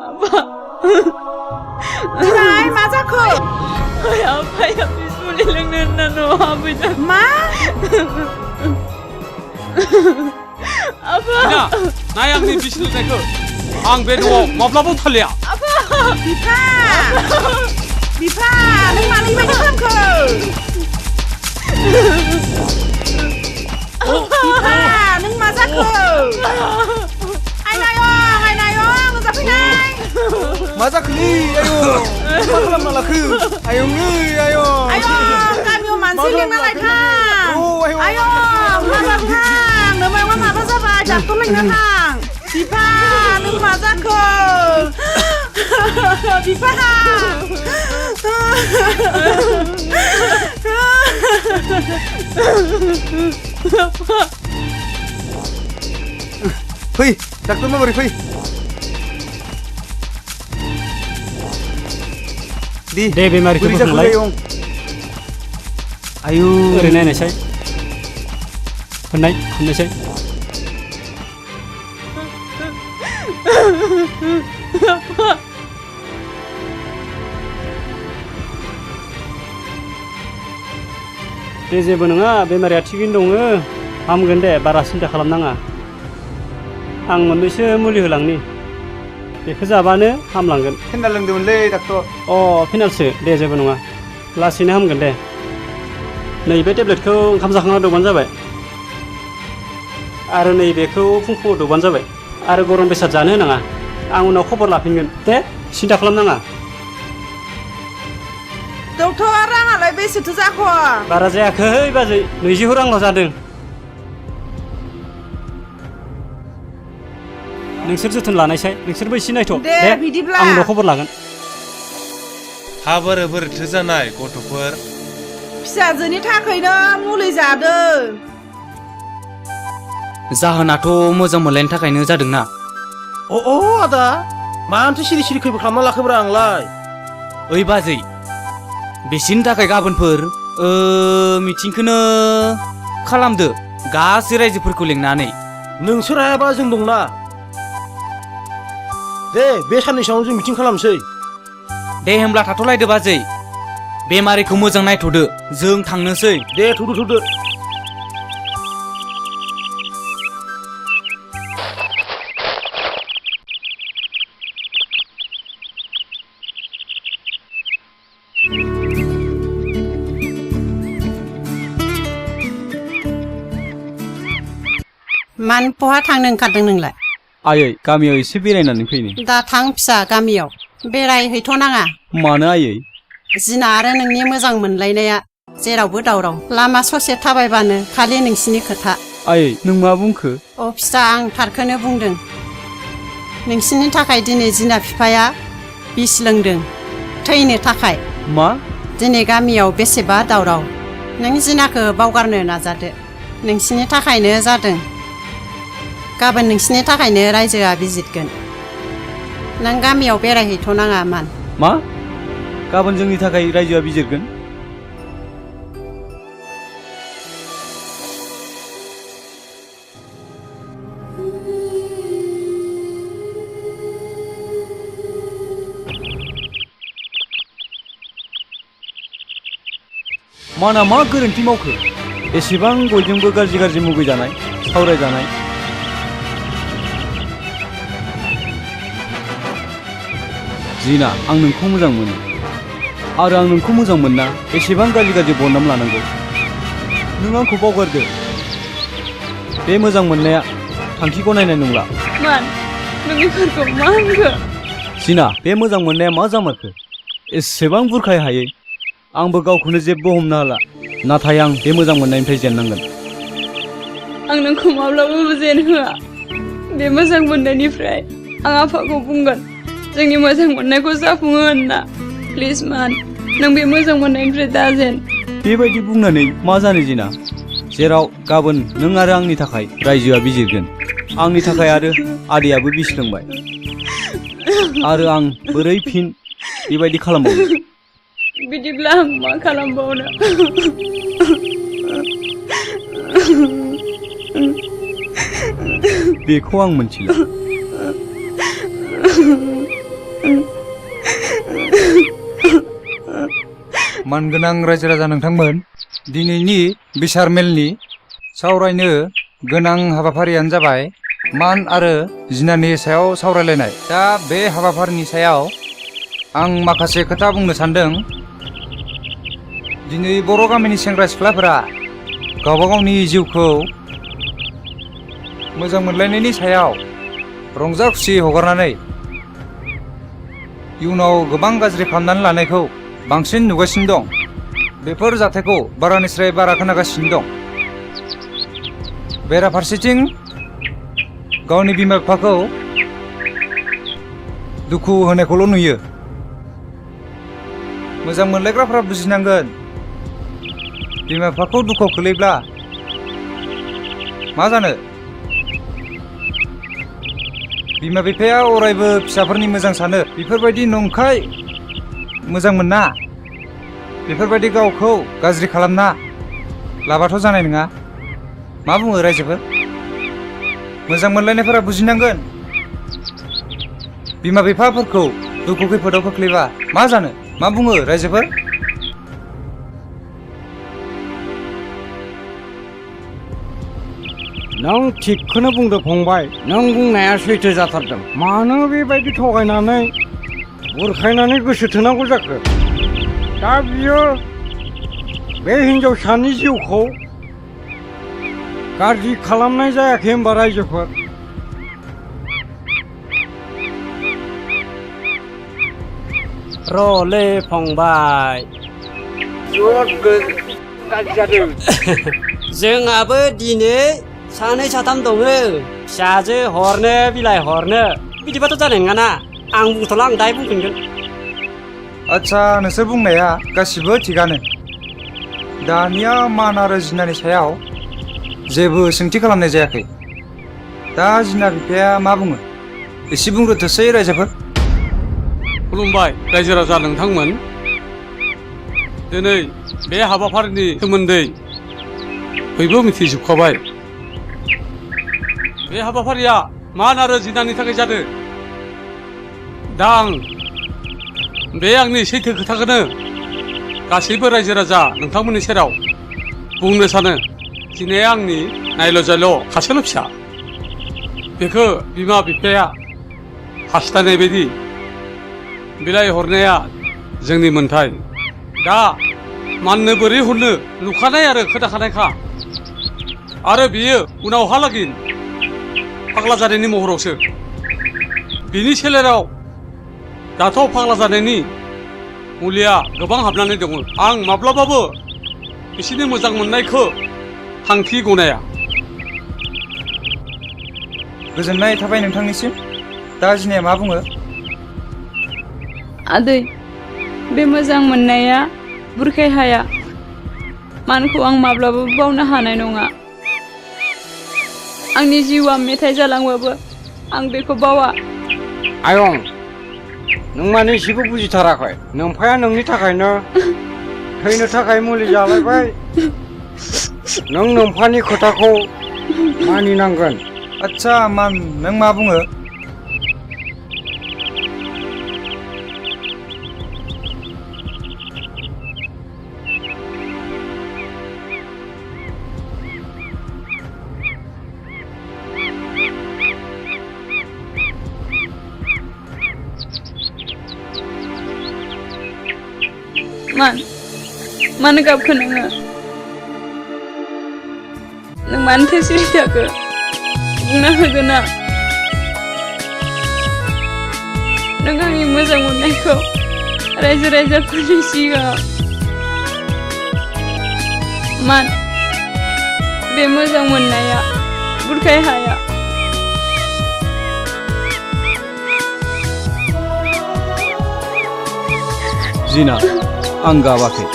आफा दिनै मा जाखो आफाया बिसमुलि लोंनो होनना न'आव हाबफैदों मा आफा नाय आंनि बिसि लोंनायखौ आं बे न'आव माब्लाबा थालिया बिफा बिफा नों मानो बेबायदि खालामखो बिफा नों मा जाखो आयनायं जाफैनाय मा जाखोलै आयं मा खालामना लाखो आयंलै आयं गामियाव मानसि लिंना लायथां आयं माबा थां नोमायाव माबा जाबाय डाक्टर लिंना थां बिफा नों मा जाखो बिफा फै डाक्टर माबोरै फै दे बेमारिखौ बोखांलाय आयु ओरै नायनायसाय खननायसाय दे जेबो नङा बेमारिया थिगैनो दङ हामगोन दे बारा सिन्था खालामनाङा आं मोननैसो मुलि होलांनि बेखौ जाबानो हामलांगोन फेनाल लोंदोंमोनलै डाक्टर अ फेनालसो दे जेबो नङा लासैनो हामगोन दे नैबे टेब्लेटखौ ओंखाम जाखांना दौबानो जाबाय आरो नैबेखौ फुं फुङाव दौबानो जाबाय आरो गरम बेसाद जानो होनाङा आं उनाव खबर लाफिनगोन दे सिन्था खालामनाङा डक्टर राङालाय बेसेथो जाख' बारा जायाखै बाजै 20 रांल' जादों नोंसोर जोथोन लानायसाय नोंसोरबो एसे नायथ' दे बिदिब्ला आं उनाव खबर लागोन हा बोरैथो जानाय गथ'फोर फिसाजोनि थाखायनो मुलि जादों जाहोनाथ' मोजां मोनलायनि थाखायनो जादोंना अ आदा मानोथो सिरि सिरि खैबो खालामना लाखोब्रा आंलाय ओइ बाजै बिसिनि थाखाय गाबोनफोर मिटिंखौनो खालामदो गासै रायजोफोरखौ लिंनानै नोंसोर हायाबा जों दंना दे बे साननैसोआवनो जों मिटिं खालामसै दे होमब्ला थाथ'लायदो बाजै बेमारिखौ मोजां नायथ'दो जों थांनोसै दे थ'दो मान बहा थांनो ओंखारदों नोंलाय आयै गामियाव एसे बेरायनानै फैनो दा थां फिसा गामियाव बेरायहैथ'नाङा मानो आयै जिना आरो नोंनि मोजां मोनलायनाया जेरावबो दावराव लामा ससे थाबायबानो खालि नोंसिनि खोथा आयै नों मा बुंखो अ फिसा आं थारखौनो बुंदों नोंसिनि थाखाय दिनै जिना बिफाया बिस लोंदों थैनो थाखाय मा दिनै गामियाव बेसेबा दावराव नों जिनाखौ बावगारनो नाजादो नोंसिनि थाखायनो जादों गाबोन नोंसिनि थाखायनो रायजोआ बिजिरगोन नों गामियाव बेरायहैथ'नाङा मान मा गाबोन जोंनि थाखाय रायजोआ बिजिरगोन माना मा गोरोन्थि मावखो एसेबां बयजोंबो गाज्रि मुगैजानाय सावरायजानाय जिना आं नोंखौ मोजां मोनो आरो आं नोंखौ मोजां मोनना एसेबां गाज्रि बदनाम लानांगौ नों आंखौ बावगारदो बे मोजां मोननाया थांखिखौ नायनाय नंला मान नों बेफोरखौ मा होनखो जिना बे मोजां मोननाया मा जामारखो एसेबां बुरखाय हायै आंबो गावखौनो जेबो हमनो हाला नाथाय आं बे मोजां मोननायनिफ्राय जेननांगोन आं नोंखौ माब्लाबाबो जेन होआ बे मोजां मोननायनिफ्राय आं आफाखौ बुंगोन जोंनि मोजां मोननायखौ जाफुङो होनना प्लिज मान नों बे मोजां मोननायनिफ्राय दाजेन बेबायदि बुंनानै मा जानो जिना जेराव गाबोन नों आरो आंनि थाखाय रायजोआ बिजिरगोन आंनि थाखाय आरो आदैयाबो बिस लोंबाय आरो आं बोरै फिन बेबायदि खालामबावनो बिदिब्ला आं मा खालामबावनो बेखौ आं मिथिला मानगोनां रायजो राजा नोंथांमोन दिनैनि बिसार मेलनि सावरायनो गोनां हाबाफारियानो जाबाय मान आरो जिनानि सायाव सावरायलायनाय दा बे हाबाफारिनि सायाव आं माखासे खोथा बुंनो सानदों दिनै बर' गामिनि सेंग्रा सिख्लाफोरा गावबा गावनि जिउखौ मोजां मोनलायनायनि सायाव रंजा खुसि हगारनानै इयुनाव गोबां गाज्रि खालामनानै लानायखौ बांसिन नुगासिनो दं बेफोर जाथायखौ बारानिफ्राय बारा खोनागासिनो दं बेराफारसेथिं गावनि बिमा बिफाखौ दुखु होनायखौल' नुयो मोजां मोनलायग्राफ्रा बुजिनांगोन बिमा बिफाखौ दुखुआव खोलैब्ला मा जानो बिमा बिफाया अरायबो फिसाफोरनि मोजां सानो बेफोरबायदि नंखाय मोजां मोनना बेफोरबायदि गावखौ गाज्रि खालामना लाबाथ' जानाय नङा मा बुङो रायजोफोर मोजां मोनलायनायफोरा बुजिनांगोन बिमा बिफाफोरखौ दुखु खैफोदाव खोख्लैबा मा जानो मा बुङो रायजोफोर नों थिगखौनो बुंदों फंबाय नों बुंनाया सैथो जाथारदों मानो बेबायदि थगायनानै बुरखायनानै गोसो थोनांगौ जाखो दा बियो बे हिनजावसानि जिउखौ गाज्रि खालामनाय जायाखै होनबा रायजोफोर रले फंबाय जोंहाबो दिनै सानै साथाम दङ फिसाजो हरनो बिलाइ हरनो बिदिबाथ' जानाय नङाना आं बुंथ'ला आं दाहाय बुंफिनगोन आच्छा नोंसोर बुंनाया गासिबो थिगानो दानिया मान आरो जिनानि सायाव जेबो सोंथि खालामनाय जायाखै दा जिना बिफाया मा बुङो एसे बुंग्रोथोसै रायजोफोर खुलुमबाय रायजो राजा नोंथांमोन दिनै बे हाबाफारिनि सोमोन्दै बयबो मिथिजोबखाबाय बे हाबाफारिया मान आरो जिनानि थाखाय जादों दा आं बे आंनि सैथो खोथाखौनो गासैबो रायजो राजा नोंथांमोननि सेराव बुंनो सानो जिनाया आंनि नायल' जायल' खासेल' फिसा बेखौ बिमा बिफाया हास्थायनाय बायदि बिलाइ हरनाया जोंनि मोन्थाय दा माननो बोरै हरनो नुखानाय आरो खोनाखानायखा आरो बियो उनावहालागै फाग्ला जानायनि महरावसो बिनि सोलेराव दाथ' फाग्ला जानायनि मुलिया गोबां हाबनानै दङ आं माब्लाबाबो बिसोरनि मोजां मोननायखौ थांखि गनाया गोजोननाय थाबाय नोंथांनिसिम दा जिनाया मा बुङो आदै बे मोजां मोननाया बुरखाय हाया मानखौ आं माब्लाबाबो बावनो हानाय नङा आंनि जिउआ मेथाइ जालांबाबो आं बेखौ बावा आयं नों मानो एसेबो बुजिथाराखै नोमफाया नोंनि थाखायनो थैनो थाखाय मुलि जालायबाय नों नोमफानि खोथाखौ मानिनांगोन आच्छा मान नों मा बुङो मानो गाबखो नोङो नों मानोथो सिरि थाखो बुंना होगोन ना नों आंनि मोजां मोननायखौ रायजो राजाफोरनि सिगाङाव मान बे मोजां मोननाया बुरखाय हाया जिना आं गाबाखै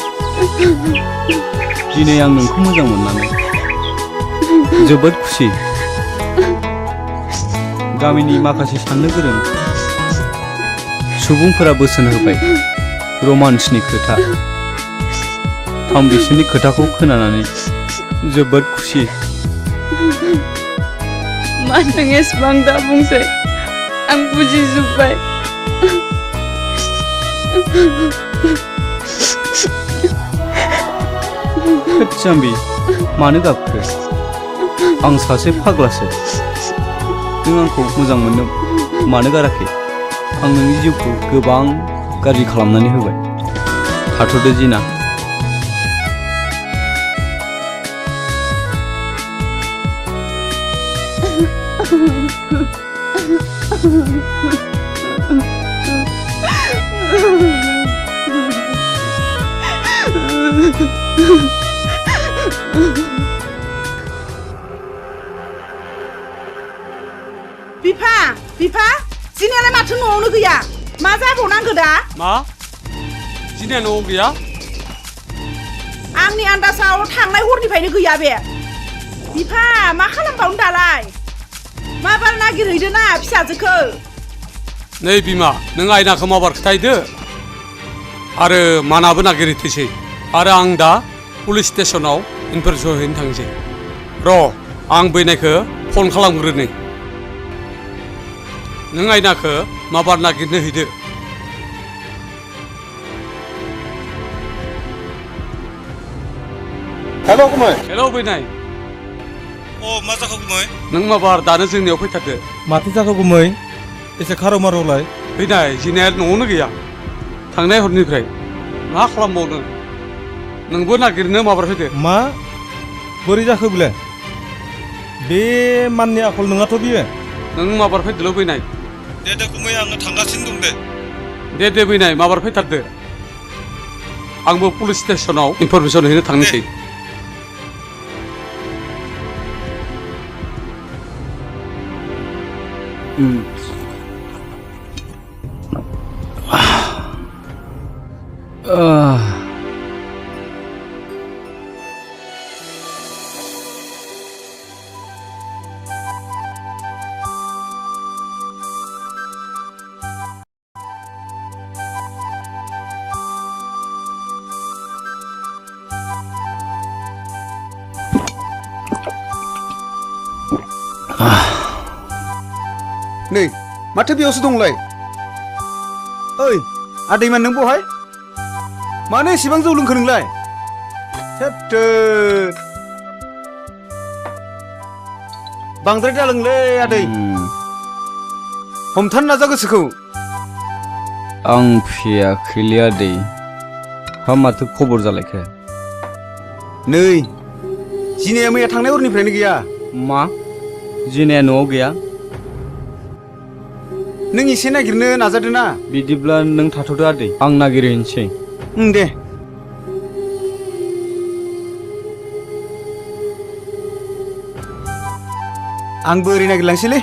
दिनै आं नोंखौ मोजां मोननानै जोबोद खुसि गामिनि माखासे साननो गोरों सुबुंफोरा बोसोन होबाय रमान्सनि खोथा आं बिसोरनि खोथाखौ खोनानानै जोबोद खुसि मा नों एसेबां दा बुंसै आं बुजिजोब्बाय जाम्बि मानो गाबखो आं सासे फाग्लासो नों आंखौ मोजां मोननो मानो गाराखै आं नोंनि जिउखौ गोबां गाज्रि खालामनानै होबाय थाथ'दो जिना बिफा जिनायालाय माथो न'आवनो गैया मा जाबावनांगौ दा मा जिनाया न'आव गैया आंनि आन्दाजाव थांनाय हरनिफ्रायनो गैया बे बिफा मा खालामबावनो दालाय माबार नागिरहैदो ना फिसाजोखौ नै बिमा नों आयनाखौ माबार खोथायदो आरो मानाबो नागिरहैथोसै आरो आं दा पुलिस स्टेसनाव इनफरमेसन हैनो थांसै र' आं बैनायखौ फन खालामग्रोनि नों आयनाखौ माबार नागिरनो हैदो हेलो कुमार हेलो बैनाय मा जाखो गुमै नों माबार दानो जोंनियाव फैथारदो माथो जाखो गुमै एसे खाराव मारावलाय फैनाय जिनाया न'आवनो गैया थांनाय हरनिफ्राय मा खालामबावनो नोंबो नागिरनो माबार फैदो मा बोरै जाखो बेलाय बे माननि आखल नङाथ' बियो नों माबार फैदोल' फैनाय दे गुमै आङो थांगासिनो दं दे फैनाय माबार फैथारदो आंबो पुलिस स्टेसनाव इनफरमेसन हैनो थांनोसै नै माथो बेयावसो दंलाय ओइ आदैमान नों बहाय मानो एसेबां जौ लोंखो नोंलाय हेत्तो बांद्राय दालोंलै आदै हमथानो नाजा गोसोखौ आं फैयाखैलै आदै हा माथो खबर जालायखो नै जिनाया मैया थांनाय हरनिफ्रायनो गैया मा जिनाया न'आव गैया नों एसे नागिरनो नाजादो ना बिदिब्ला नों थाथ'दो आदै आं नागिरहैनोसै दे आंबो ओरै नागिरलांसैलै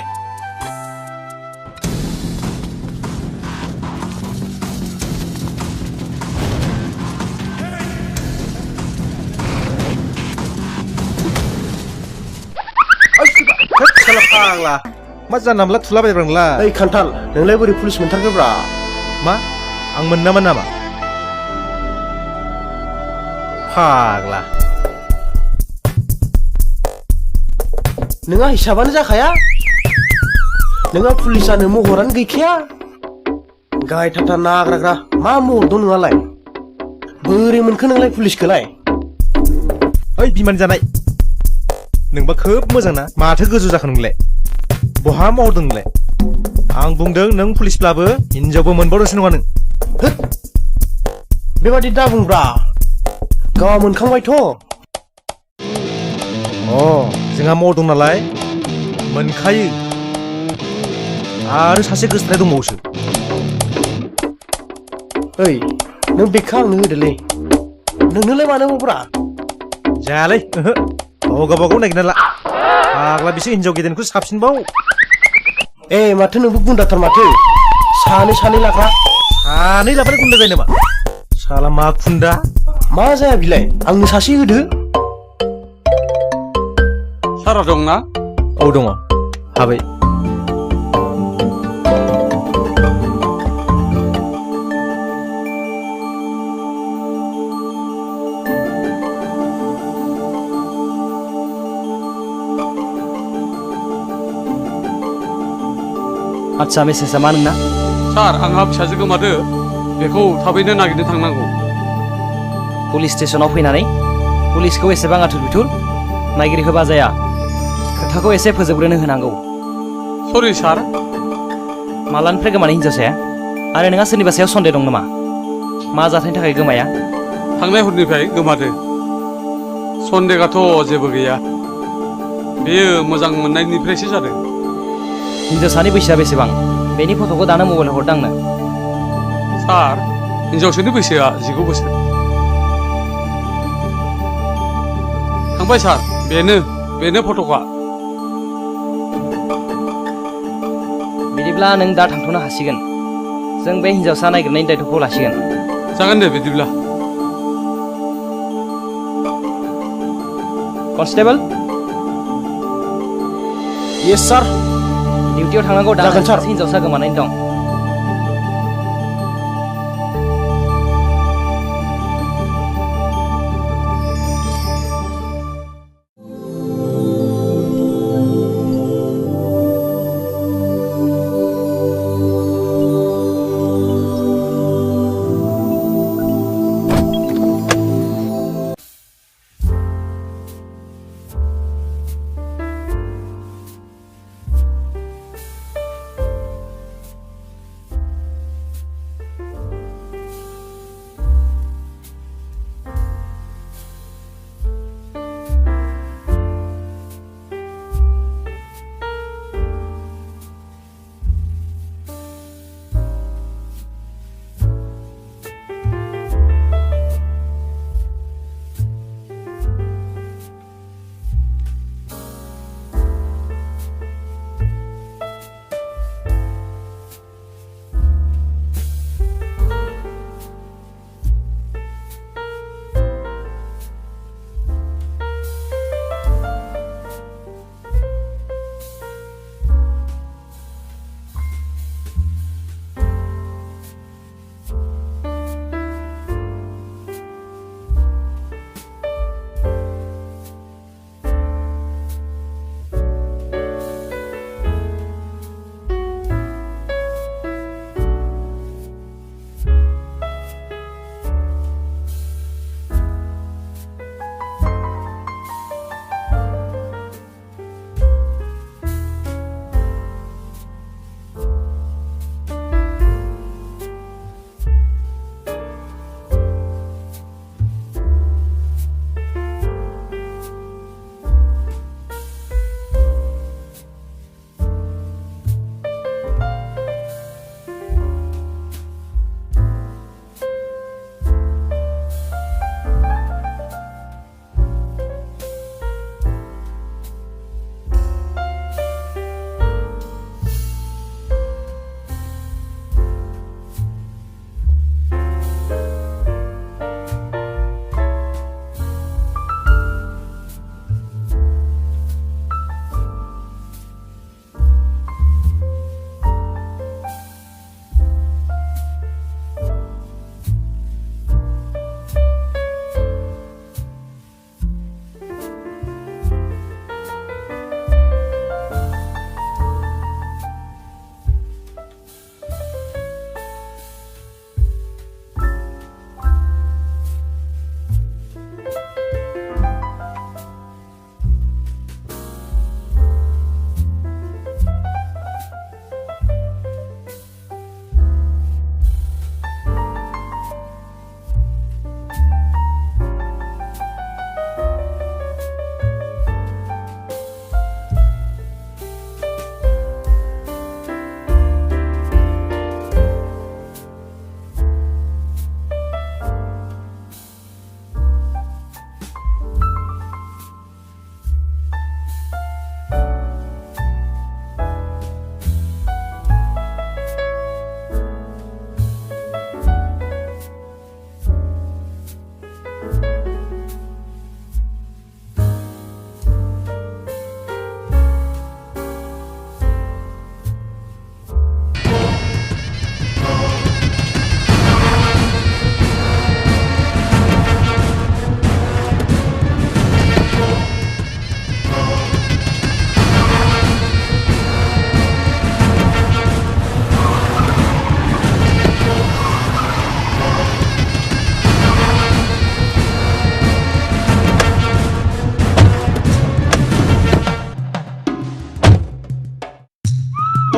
फाग्ला मा जानला मोनला थुलाबायब्रा नोंलाय ओइ खान्थाल नोंलाय बोरै पुलिस मोनथारखोब्रा मा आं मोनामोन नामा फाग्ला नोंहा हिसाबानो जाखाया नोंहा पुलिस जानो महरानो गैखाया गायथाथा नाग्राग्रा मा महर दं नोंहालाय बोरै मोनखो नोंलाय पुलिसखौलाय ओइ बिमान जानाय नोंबा खोब मोजां ना माथो गोजौ जाखो नोंलाय बहा मावदों नोंलाय आं बुंदों नों पुलिसब्लाबो हिनजावबो मोनबावदोंसो नङा नों बेबादि दा बुंब्रा गावहा मोनखांबायथ' जोंहा मावदों नालाय मोनखायो आरो सासे गोसोथाय दंबावोसो ओइ नों बेखौ आंनो होदोलै नोंनोलाय मानो मावब्रा जायालै गावबागाव नागिरना ला फाग्ला बिसोर हिनजाव गेदेरखौ साबसिनबाव ए माथो नोंबो गुन्दाथार माथो सानै लाग्रा सानै लाबानो गुन्दा जायो नामा साला मा खुन्दा मा जाया बिलाय आंनो सासे होदो सारा दं ना औ दङ हाबाय आच्छा मेसेजआ मा नोंना सार आंहा फिसाजो गोमादो बेखौ थाबैनो नागिरनो थांनांगौ पुलिस स्टेसनाव फैनानै पुलिसखौ एसेबां आथुर बिथुर नागिरहोबा जाया खोथाखौ एसे फोजोबग्रोनो होनांगौ सरि सार मालानिफ्राय गोमानाय हिनजावसाया आरो नोंहा सोरनिबा सायाव सन्देह दं नामा मा जाथायनि थाखाय गोमाया थांनाय हरनिफ्राय गोमादो सन्देहआथ' जेबो गैया बेयो मोजां मोननायनिफ्रायसो जादों हिनजावसानि बैसोआ बेसेबां बेनि फट'खौ दानो मबाइल हरदों आंनो सार हिनजावसानि बैसोआ 19 बोसोर थांबाय सार बेनो फट'आ बिदिब्ला नों दा थांथ'नो हासिगोन जों बे हिनजावसा नागिरनायनि दायथ'खौ लासिगोन जागोन दे बिदिब्ला कनस्टेबल येस सार डिउटियाव थांनांगौ दा सासे हिनजावसा गोमानानै दं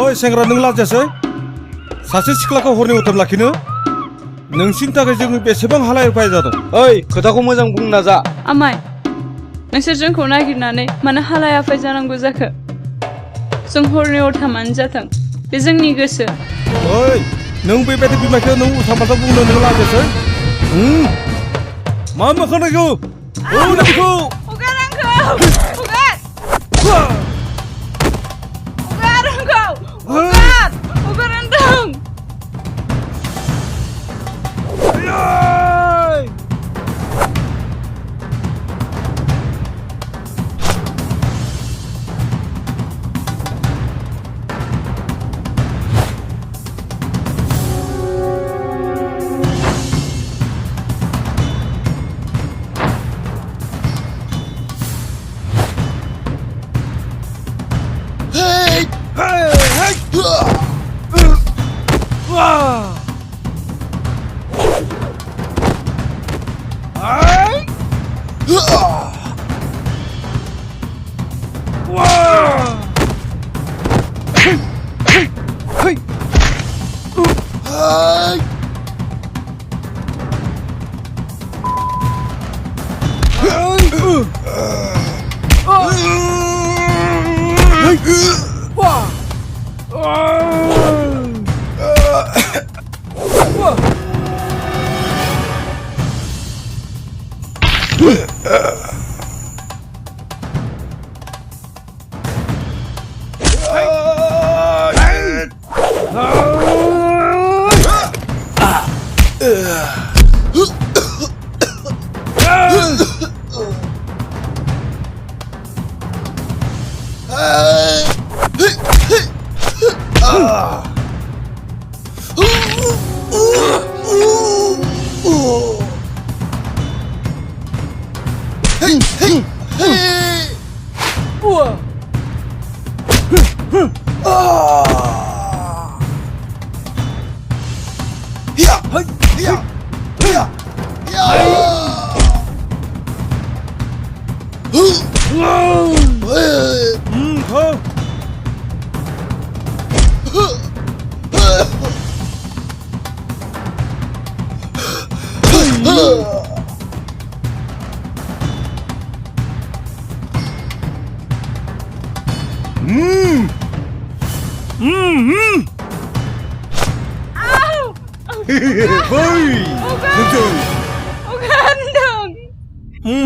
ओइ सेंग्रा नों लाजासै सासे सिख्लाखौ हरनि उथाम लाखिनो नोंसिनि थाखाय जोङो बेसेबां हालाय उफाय जादों ओइ खोथाखौ मोजां बुंनो नाजा आमाय नोंसोर जोंखौ नागिरनानै मानो हालाय हाफाय जानांगौ जाखो जों हरनि उथामानो जाथों बे जोंनि गोसो ओइ नों बेबायदि बिमाखौ नों उल्था फाल्था बुंनो नों लाजासै मा मोखांनायखौ बेखौ हगार आंखौ हगार आंखौ हगार होनदों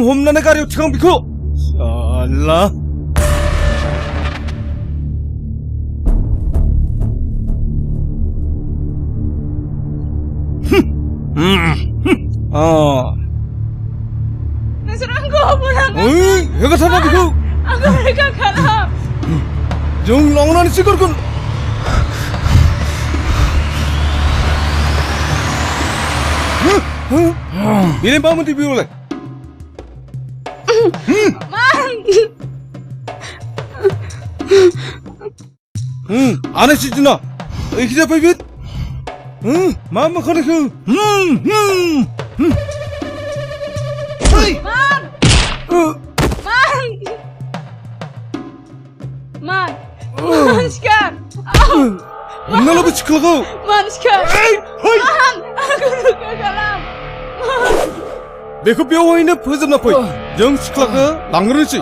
हमनानै गारियाव थिखां बिखौ साला नोंसोर आंखौ हबोनांगौ हेगारथारना बिखौ आंखौ रैखा खालाम जों लांनानैसो गारगोन बेलाय मामोनदि बेयावलाय आने सिजना इखिजा फैगोन मा मोखांनायखौ हमना लाबो सिख्लाखौ बेखौ बेवहायनो फोजोबना फै जों सिख्लाखौ लांग्रोनोसै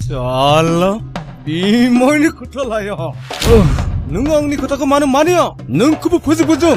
साला बिमायनि खोथा लाया नों आंनि खोथाखौ मानो मानिया नोंखौबो फोजोबगोन जों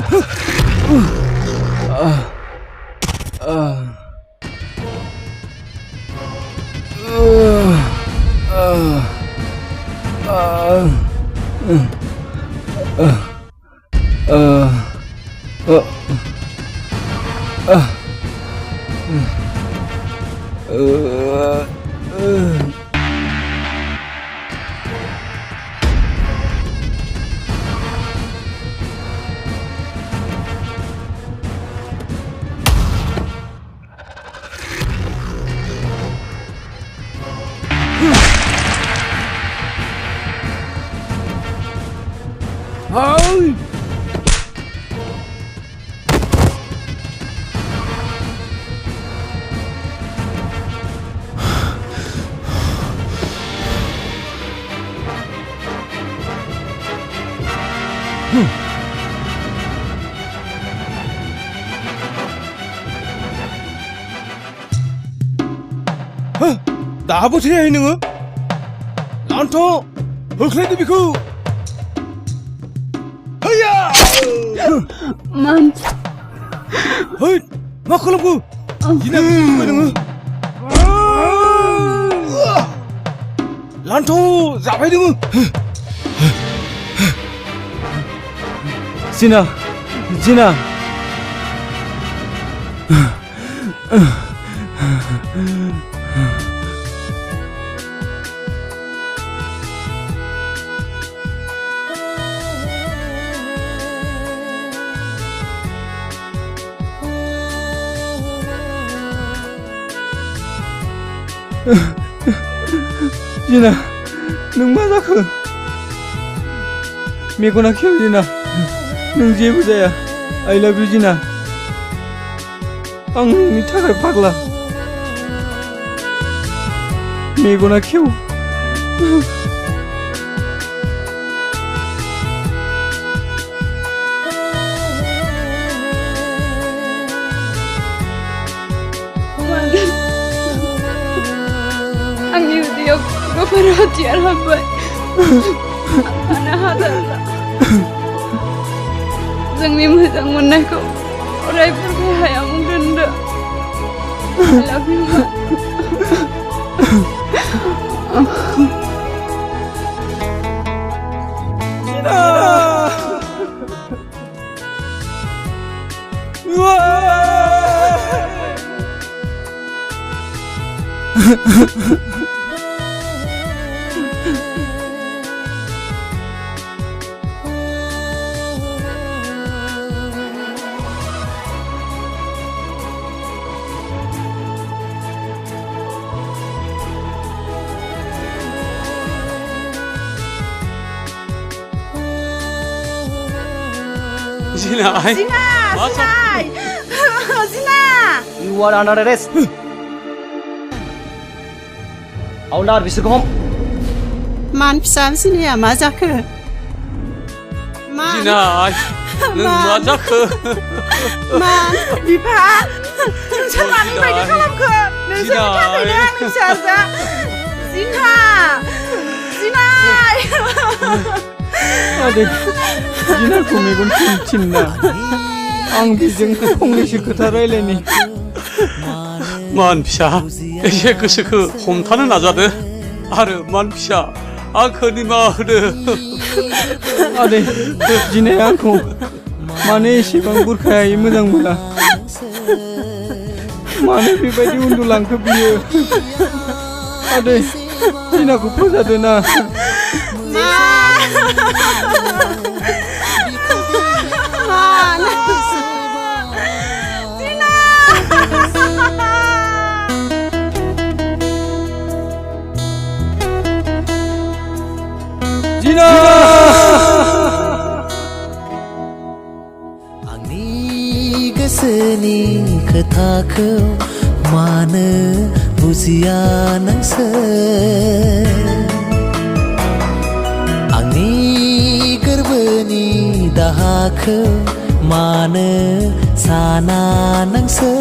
दाबो थैयाखै नोङो लान्थ' होख्लायदो बेखौ हैया मान है मा खालामखो जिना बुंबाय नोङो लान्थ' जाबाय नोङो जिना जिना जिना नों मा जाखो मेगना खेव जिना नों जेबो जाया आइ लाभ इउ जिना आं नोंनि थाखाय फाग्ला मेगना खेव आंनि उदैयाव गोफोर हथियार हाबबाय आंनो हाजारला जोंनि मोजां मोननायखौ अरायबो हाया मुं दोनदो I love you Zina, Zina, Zina. You are under arrest. Aular बिसोरखौ हम. मान फिसासिनिया मा जाखो? Zina, नों मा जाखो? मान बिफा नोंसोर मानि बायदि खालामखो? नोंसोरनि थाखायनो आंनि फिसाजोआ Zina, Zina. आदै जिनाखौ मेगन थिनना आं बिजों फंनैसो खोथा रायलायनि मान फिसा एसे गोसोखौ हमथानो नाजादो आरो मान फिसा आंखौ निमाहा होदो आदै जिनाया आंखौ मानो एसेबां बुरखायै मोजां मोना मानो बेबायदि उन्दुलांखो बियो आदै जिनाखौ फोजादो ना आंनि गोसोनि खोथाखौ मानो बुजिया नोंसोर आंनि गोरबोनि दाहाखौ मानो साना नोंसोर